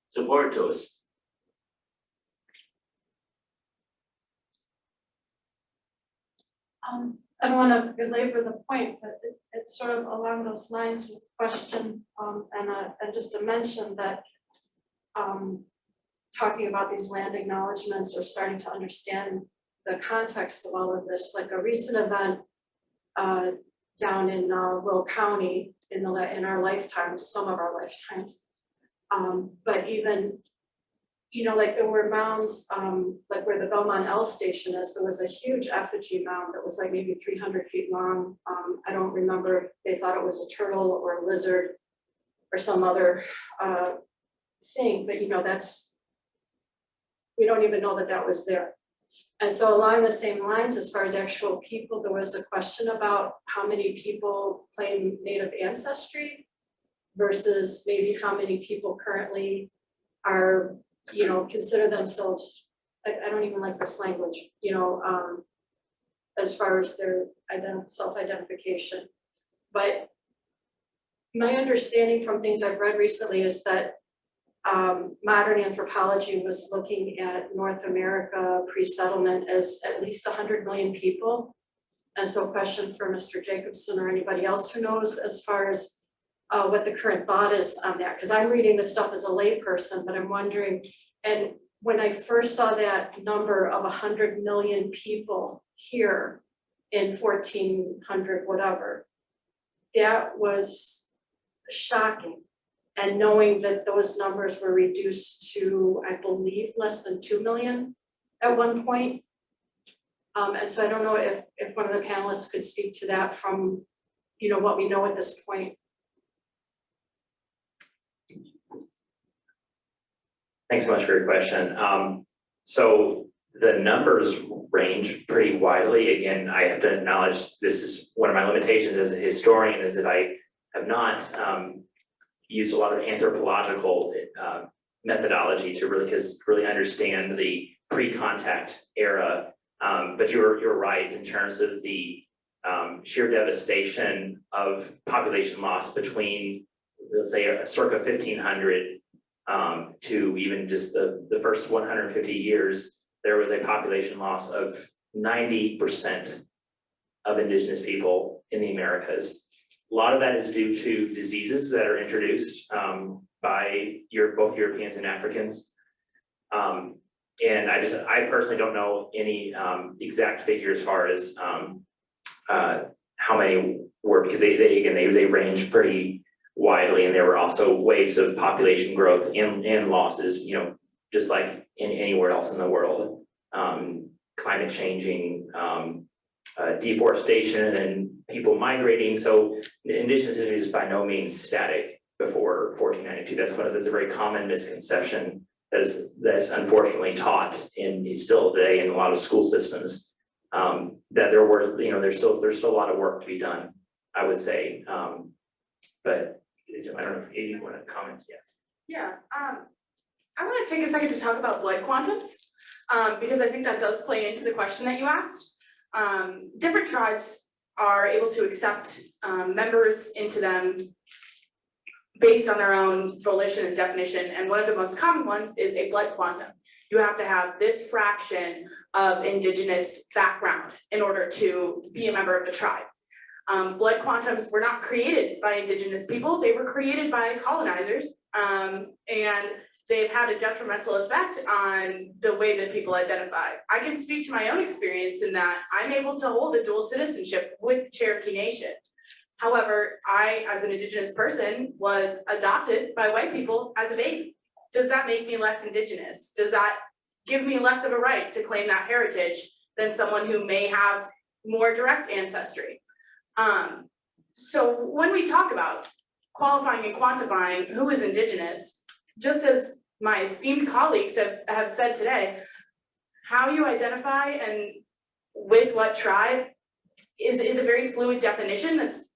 S3: It's important to us.
S1: I don't want to belabor the point, but it's sort of along those lines with question, and just to mention that talking about these land acknowledgements or starting to understand the context of all of this, like a recent event down in Will County in our lifetimes, some of our lifetimes, but even, like there were mounds, like where the Belmont L station is, there was a huge effigy mound that was like maybe 300 feet long. I don't remember if they thought it was a turtle or a lizard or some other thing, but that's, we don't even know that was there. And so along the same lines, as far as actual people, there was a question about how many people claim native ancestry versus maybe how many people currently are, consider themselves, I don't even like this language, as far as their self-identification. But my understanding from things I've read recently is that modern anthropology was looking at North America pre-settlement as at least 100 million people. And so question for Mr. Jacobson or anybody else who knows as far as what the current thought is on that, because I'm reading this stuff as a layperson, but I'm wondering, and when I first saw that number of 100 million people here in 1400 whatever, that was shocking. And knowing that those numbers were reduced to, I believe, less than 2 million at one point. And so I don't know if one of the panelists could speak to that from, what we know at this point.
S4: Thanks so much for your question. So the numbers range pretty widely. Again, I have to acknowledge this is one of my limitations as a historian is that I have not used a lot of anthropological methodology to really understand the pre-contact era. But you're right in terms of the sheer devastation of population loss between, let's say, circa 1500 to even just the first 150 years. There was a population loss of 90% of Indigenous people in the Americas. A lot of that is due to diseases that are introduced by both Europeans and Africans. And I personally don't know any exact figure as far as how many were, because they range pretty widely, and there were also waves of population growth and losses, just like in anywhere else in the world. Climate changing, deforestation, and people migrating. So the Indigenous history is by no means static before 1492. That's a very common misconception that's unfortunately taught in still today in a lot of school systems. That there's still a lot of work to be done, I would say. But I don't know if you want to comment. Yes.
S2: Yeah, I want to take a second to talk about blood quantums, because I think that does play into the question that you asked. Different tribes are able to accept members into them based on their own volition and definition, and one of the most common ones is a blood quantum. You have to have this fraction of Indigenous background in order to be a member of the tribe. Blood quantums were not created by Indigenous people, they were created by colonizers, and they've had a detrimental effect on the way that people identify. I can speak to my own experience in that I'm able to hold a dual citizenship with Cherokee Nation. However, I, as an Indigenous person, was adopted by white people as a baby. Does that make me less Indigenous? Does that give me less of a right to claim that heritage than someone who may have more direct ancestry? So when we talk about qualifying and quantifying who is Indigenous, just as my esteemed colleagues have said today, how you identify and with what tribe is a very fluid definition that's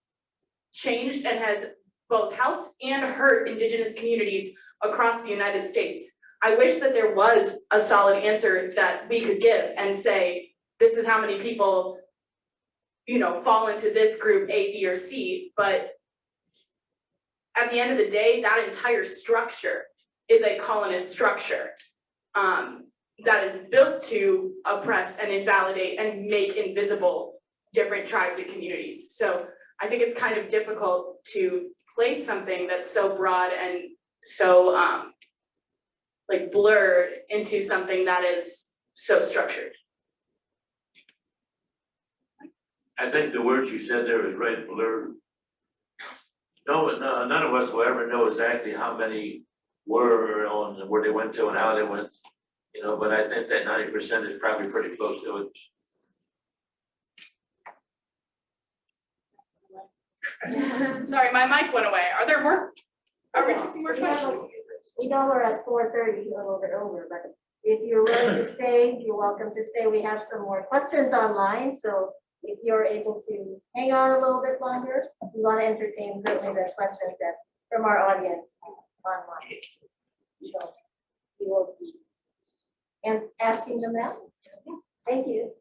S2: changed and has both helped and hurt Indigenous communities across the United States. I wish that there was a solid answer that we could give and say, this is how many people, fall into this group A, B, or C, but at the end of the day, that entire structure is a colonist structure that is built to oppress and invalidate and make invisible different tribes and communities. So I think it's kind of difficult to place something that's so broad and so blurred into something that is so structured.
S3: I think the words you said there is right, blurred. No, none of us will ever know exactly how many were on where they went to and how they went, but I think that 90% is probably pretty close to it.
S2: Sorry, my mic went away. Are there more? Are we taking more questions?
S8: We know we're at 4:30, a little bit over, but If you're willing to stay, you're welcome to stay. We have some more questions online, so if you're able to hang on a little bit longer, we want to entertain certainly the questions that from our audience online. So we will be and asking them now. Thank you.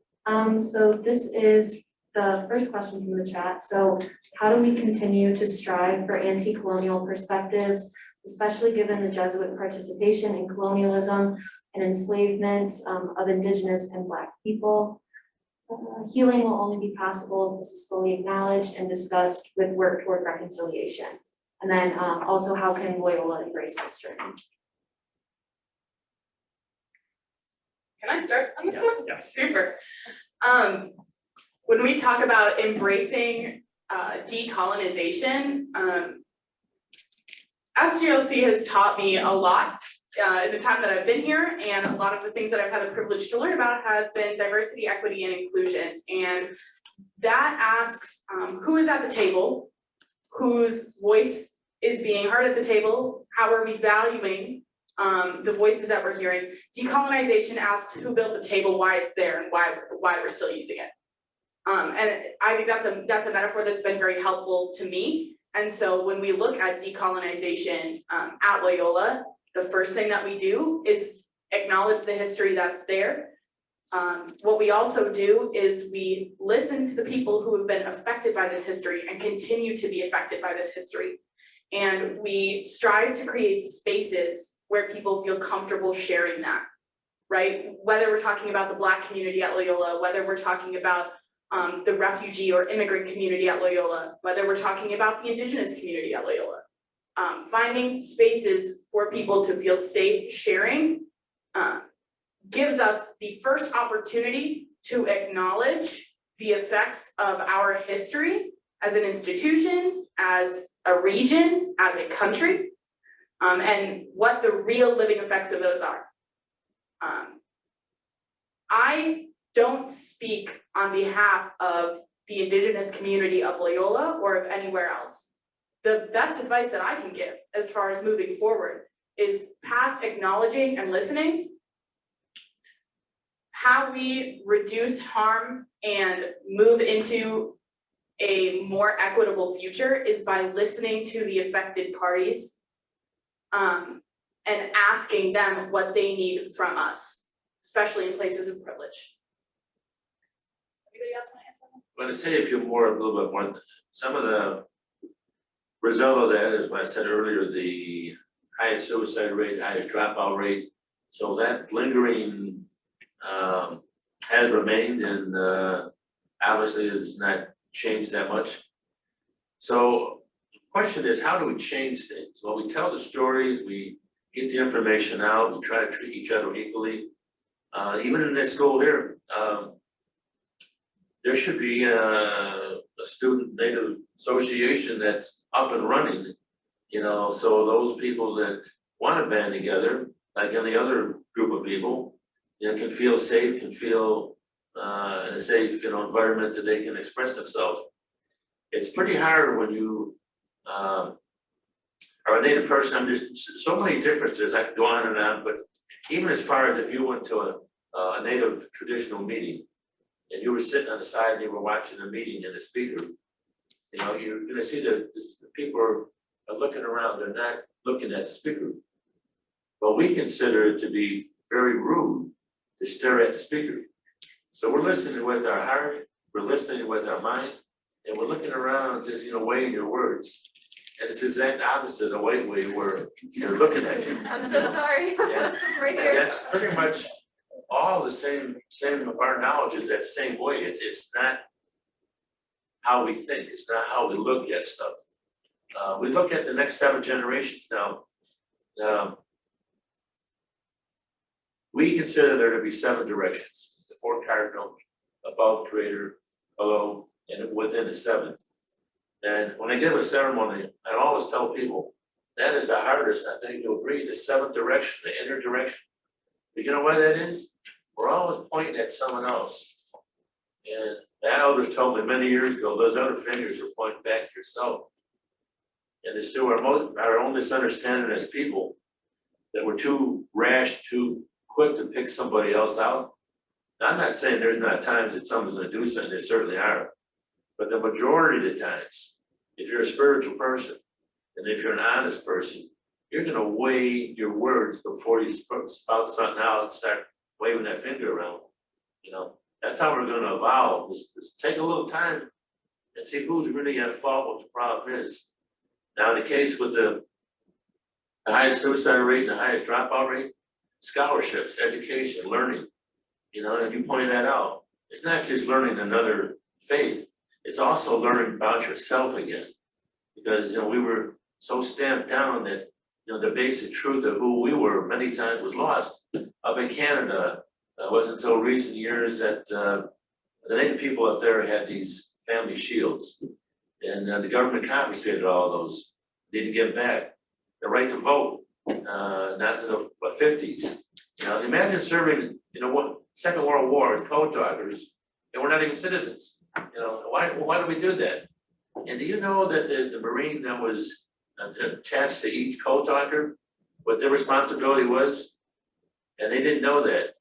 S7: So this is the first question from the chat. So how do we continue to strive for anti-colonial perspectives, especially given the Jesuit participation in colonialism and enslavement of Indigenous and Black people? Healing will only be possible if this is fully acknowledged and discussed with work toward reconciliation. And then also, how can Loyola embrace history?
S2: Can I start on this
S4: Yeah,
S2: one?
S4: yeah.
S2: Super. When we talk about embracing decolonization, SGLC has taught me a lot in the time that I've been here, and a lot of the things that I've had the privilege to learn about has been diversity, equity, and inclusion. And that asks who is at the table, whose voice is being heard at the table, how are we valuing the voices that we're hearing. Decolonization asks who built the table, why it's there, and why we're still using it. And I think that's a metaphor that's been very helpful to me. And so when we look at decolonization at Loyola, the first thing that we do is acknowledge the history that's there. What we also do is we listen to the people who have been affected by this history and continue to be affected by this history. And we strive to create spaces where people feel comfortable sharing that, right? Whether we're talking about the Black community at Loyola, whether we're talking about the refugee or immigrant community at Loyola, whether we're talking about the Indigenous community at Loyola. Finding spaces for people to feel safe sharing gives us the first opportunity to acknowledge the effects of our history as an institution, as a region, as a country, and what the real living effects of those are. I don't speak on behalf of the Indigenous community of Loyola or of anywhere else. The best advice that I can give as far as moving forward is past acknowledging and listening. How we reduce harm and move into a more equitable future is by listening to the affected parties and asking them what they need from us, especially in places of privilege. Anybody else want to answer that?
S3: But to say a little bit more, some of the result of that is what I said earlier, the highest suicide rate, highest dropout rate. So that lingering has remained and obviously has not changed that much. So the question is, how do we change things? Well, we tell the stories, we get the information out, we try to treat each other equally. Even in this school here, there should be a student native association that's up and running, so those people that want to band together, like any other group of people, can feel safe, can feel in a safe, environment that they can express themselves. It's pretty hard when you are a Native person. There's so many differences. I could go on and on, but even as far as if you went to a Native traditional meeting and you were sitting on the side and you were watching a meeting and the speaker, you're going to see the people are looking around. They're not looking at the speaker. But we consider it to be very rude to stare at the speaker. So we're listening with our heart, we're listening with our mind, and we're looking around just, weighing your words. And it's the exact opposite of the way where you're looking at you.
S1: I'm so sorry.
S3: Yeah.
S1: Right
S3: And
S1: here.
S3: that's pretty much all the same of our knowledge is that same way. It's not how we think, it's not how we look at stuff. We look at the next 7 generations now. We consider there to be 7 directions. The 4 cardinal, above, creator, below, and within the 7th. And when I give a ceremony, I always tell people, that is the hardest, I think you'll agree, the 7th direction, the inner direction. But you know what that is? We're always pointing at someone else. And the elders told me many years ago, those other fingers are pointing back to yourself. And it's still our own misunderstanding as people that we're too rash, too quick to pick somebody else out. Now, I'm not saying there's not times that someone's gonna do something, there certainly are. But the majority of the times, if you're a spiritual person, and if you're an honest person, you're gonna weigh your words before you spout something out and start waving that finger around. You know, that's how we're gonna evolve, just take a little time and see who's really at fault, what the problem is. Now, in the case with the highest suicide rate and the highest dropout rate, scholarships, education, learning, you know, and you pointed that out. It's not just learning another faith, it's also learning about yourself again. Because, you know, we were so stamped down that, you know, the basic truth of who we were many times was lost. Up in Canada, it wasn't until recent years that the Native people up there had these family shields. And the government confiscated all of those, didn't give back. The right to vote, not to the 50s. You know, imagine serving, you know, what Second World War as code talkers, and we're not even citizens. You know, why do we do that? And do you know that the Marine that was attached to each code talker, what their responsibility was? And they didn't know that.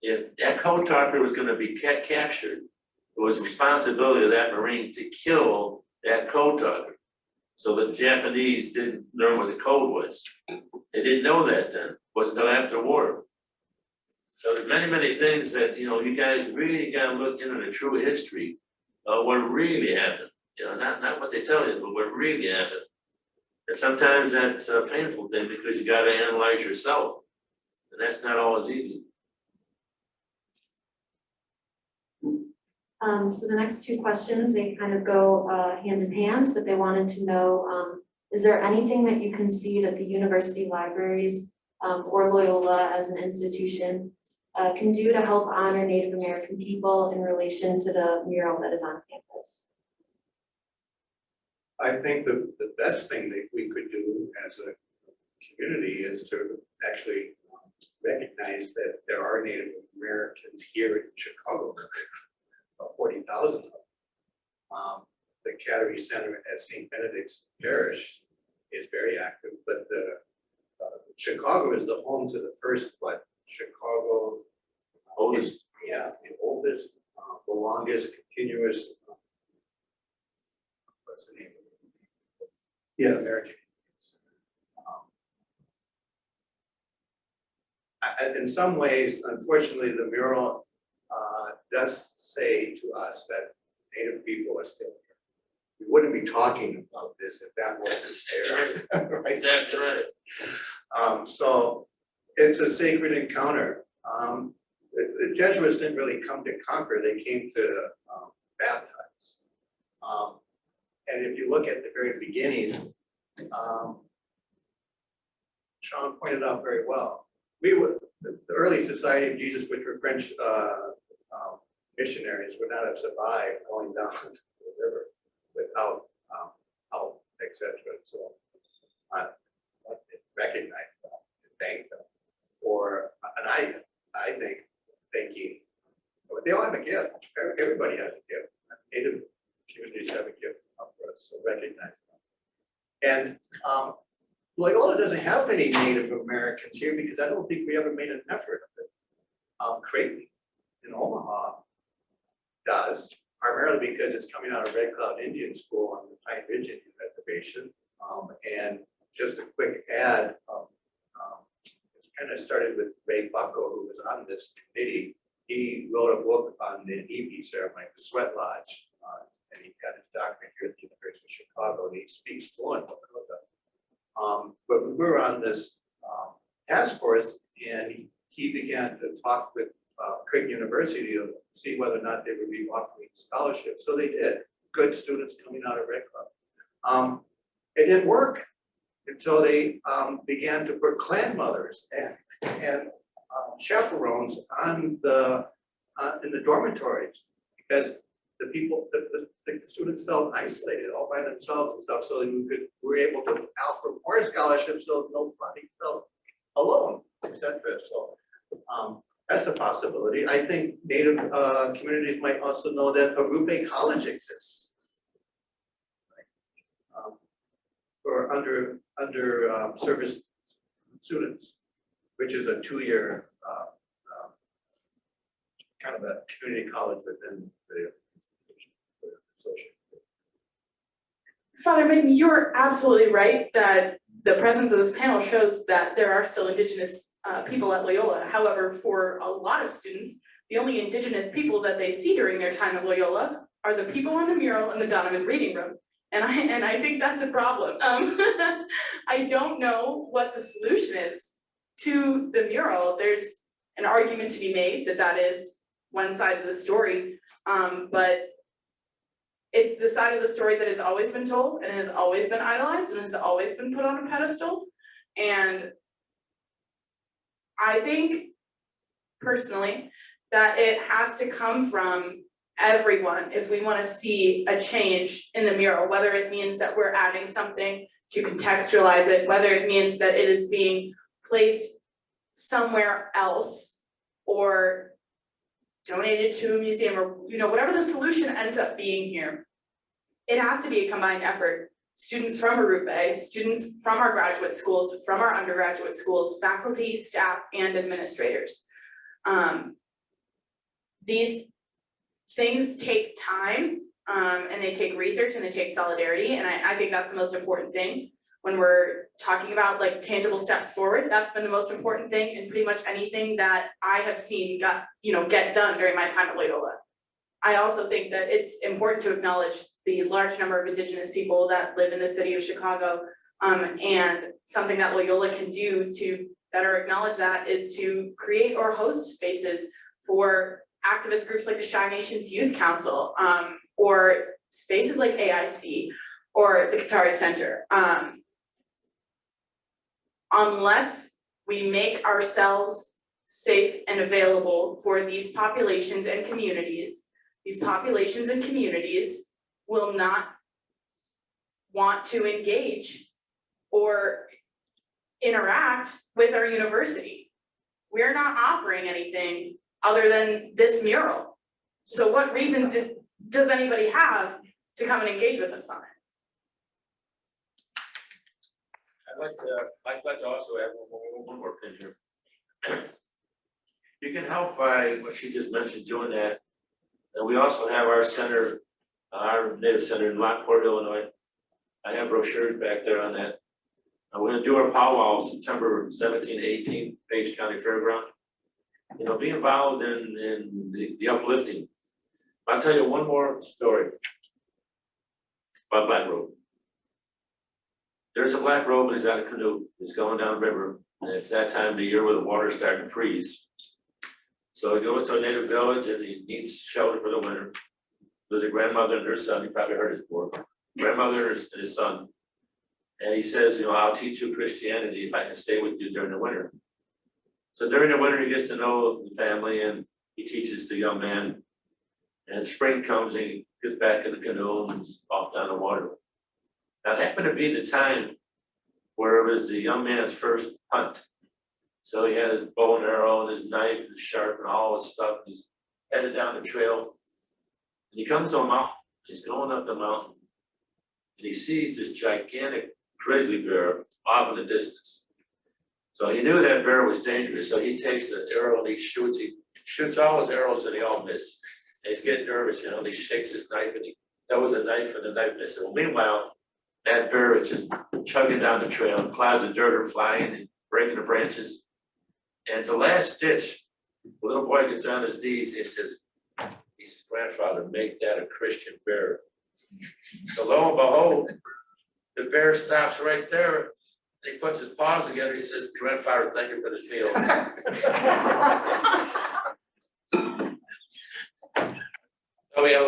S3: If that code talker was gonna be captured, it was responsibility of that Marine to kill that code talker. So the Japanese didn't learn what the code was. They didn't know that then, it wasn't until after war. So there's many, many things that, you know, you guys really gotta look into the true history of what really happened. You know, not what they tell you, but what really happened. And sometimes that's a painful thing because you gotta analyze yourself. And that's not always easy.
S9: So the next two questions, they kind of go hand in hand, but they wanted to know, is there anything that you can see that the university libraries or Loyola as an institution can do to help honor Native American people in relation to the mural that is on campus?
S5: I think the best thing that we could do as a community is to actually recognize that there are Native Americans here in Chicago, 40,000 of them. The Cudahy Center at St. Benedict's Parish is very active, but the Chicago is the home to the first, Chicago
S3: Oldest.
S5: Yeah, the oldest, the longest continuous. What's the name? Yeah, American. In some ways, unfortunately, the mural does say to us that Native people are still here. We wouldn't be talking about this if that wasn't there. Right?
S3: Exactly right.
S5: So it's a sacred encounter. The Jesuits didn't really come to conquer, they came to baptize. And if you look at the very beginning, Sean pointed out very well, the early Society of Jesus, which were French missionaries, would not have survived going down the river without help, etc. So I recognize them and thank them for, and I think thanking, they all have a gift. Everybody has a gift. Native communities have a gift for us, so recognize them. And Loyola doesn't have any Native Americans here because I don't think we ever made an effort of it. Creighton in Omaha does, primarily because it's coming out of Red Cloud Indian School on the Pine Ridge Indian Reservation. And just a quick ad, it kind of started with Ray Bucko, who was on this committee. He wrote a book on the evening ceremony, the Sweat Lodge, and he got his doctorate here at the University of Chicago, and he speaks fluent. But we were on this task force, and he began to talk with Creighton University to see whether or not they would be offering scholarships. So they did. Good students coming out of Red Club. It didn't work until they began to put clan mothers and chaperones on the in the dormitories, because the people, the students felt isolated all by themselves and stuff. So we were able to offer more scholarships so nobody felt alone, etc. So that's a possibility. I think Native communities might also know that Arube College exists for under service students, which is a 2-year kind of a community college within the association.
S2: Father Mitten, you're absolutely right that the presence of this panel shows that there are still Indigenous people at Loyola. However, for a lot of students, the only Indigenous people that they see during their time at Loyola are the people on the mural in the Donovan Reading Room. And I think that's a problem. I don't know what the solution is to the mural. There's an argument to be made that that is one side of the story, but it's the side of the story that has always been told and has always been idolized and has always been put on a pedestal. And I think personally that it has to come from everyone if we want to see a change in the mural, whether it means that we're adding something to contextualize it, whether it means that it is being placed somewhere else or donated to a museum, or whatever the solution ends up being here. It has to be a combined effort. Students from Arupe, students from our graduate schools, from our undergraduate schools, faculty, staff, and administrators. These things take time, and they take research and they take solidarity, and I think that's the most important thing when we're talking about like tangible steps forward. That's been the most important thing in pretty much anything that I have seen get done during my time at Loyola. I also think that it's important to acknowledge the large number of Indigenous people that live in the city of Chicago, and something that Loyola can do to better acknowledge that is to create or host spaces for activist groups like the Shy Nations Youth Council, or spaces like AIC or the Cudahy Center. Unless we make ourselves safe and available for these populations and communities, will not want to engage or interact with our university. We're not offering anything other than this mural. So what reason does anybody have to come and engage with us on it?
S3: I'd like to also add one more thing here. You can help by what she just mentioned, doing that. And we also have our center, our native center in Lockport, Illinois. I have brochures back there on that. And we're gonna do our powwow September 17th, 18th, Page County Fairground. Be involved in the uplifting. I'll tell you one more story about Black Robe. There's a black robe and he's got a canoe. He's going down the river. And it's that time of the year where the water's starting to freeze. So he goes to a native village and he needs shelter for the winter. There's a grandmother and her son. You probably heard it before. Grandmother and his son. And he says, I'll teach you Christianity if I can stay with you during the winter. So during the winter, he gets to know the family and he teaches the young man. And spring comes and he gets back in the canoe and he's off down the water. Now, it happened to be the time where it was the young man's first hunt. So he had his bow and arrow and his knife and his sharp and all his stuff. He's headed down the trail. And he comes to a mountain. He's going up the mountain. And he sees this gigantic grizzly bear off in the distance. So he knew that bear was dangerous. So he takes the arrow and he shoots all his arrows and they all miss. And he's getting nervous, and he shakes his knife and he throws a knife and the knife misses. Well, meanwhile, that bear is just chugging down the trail, and clouds of dirt are flying and breaking the branches. And it's a last ditch. The little boy gets on his knees. He says, grandfather, make that a Christian bear. So lo and behold, the bear stops right there. And he puts his paws together. He says, grandfather, thank you for this meal. Oh, yeah,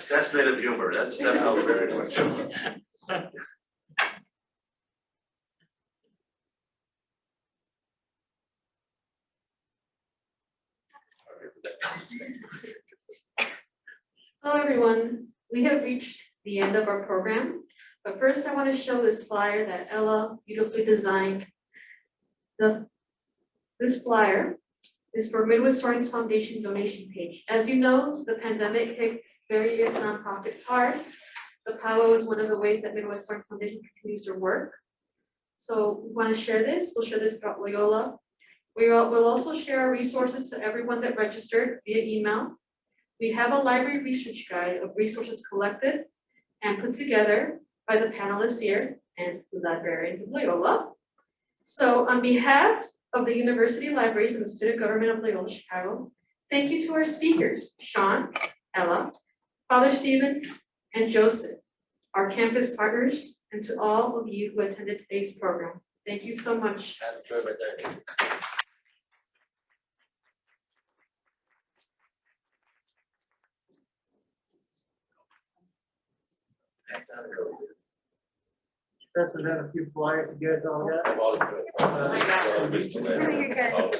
S3: that's native humor. That's how the bear works.
S7: Hello, everyone. We have reached the end of our program, but first I want to show this flyer that Ella beautifully designed. This flyer is for Midwest SOARRING's Foundation donation page. As you know, the pandemic hit various nonprofits hard. The powwow is one of the ways that Midwest SOARRING Foundation continues to work.
S1: So we want to share this, we'll share this throughout Loyola. We'll also share our resources to everyone that registered via email. We have a library research guide of resources collected and put together by the panelists here and the librarians of Loyola. So on behalf of the University Libraries and the Student Government of Loyola Chicago, thank you to our speakers, Sean, Ella, Father Stephen, and Joseph, our campus partners, and to all of you who attended today's program. Thank you so much.
S3: I enjoyed my day.
S8: Spencer had a few flyers to get on that.
S3: I've always been a fan.
S2: Oh my God.
S3: So, Mr. Mayor,
S2: You're good.
S3: oh,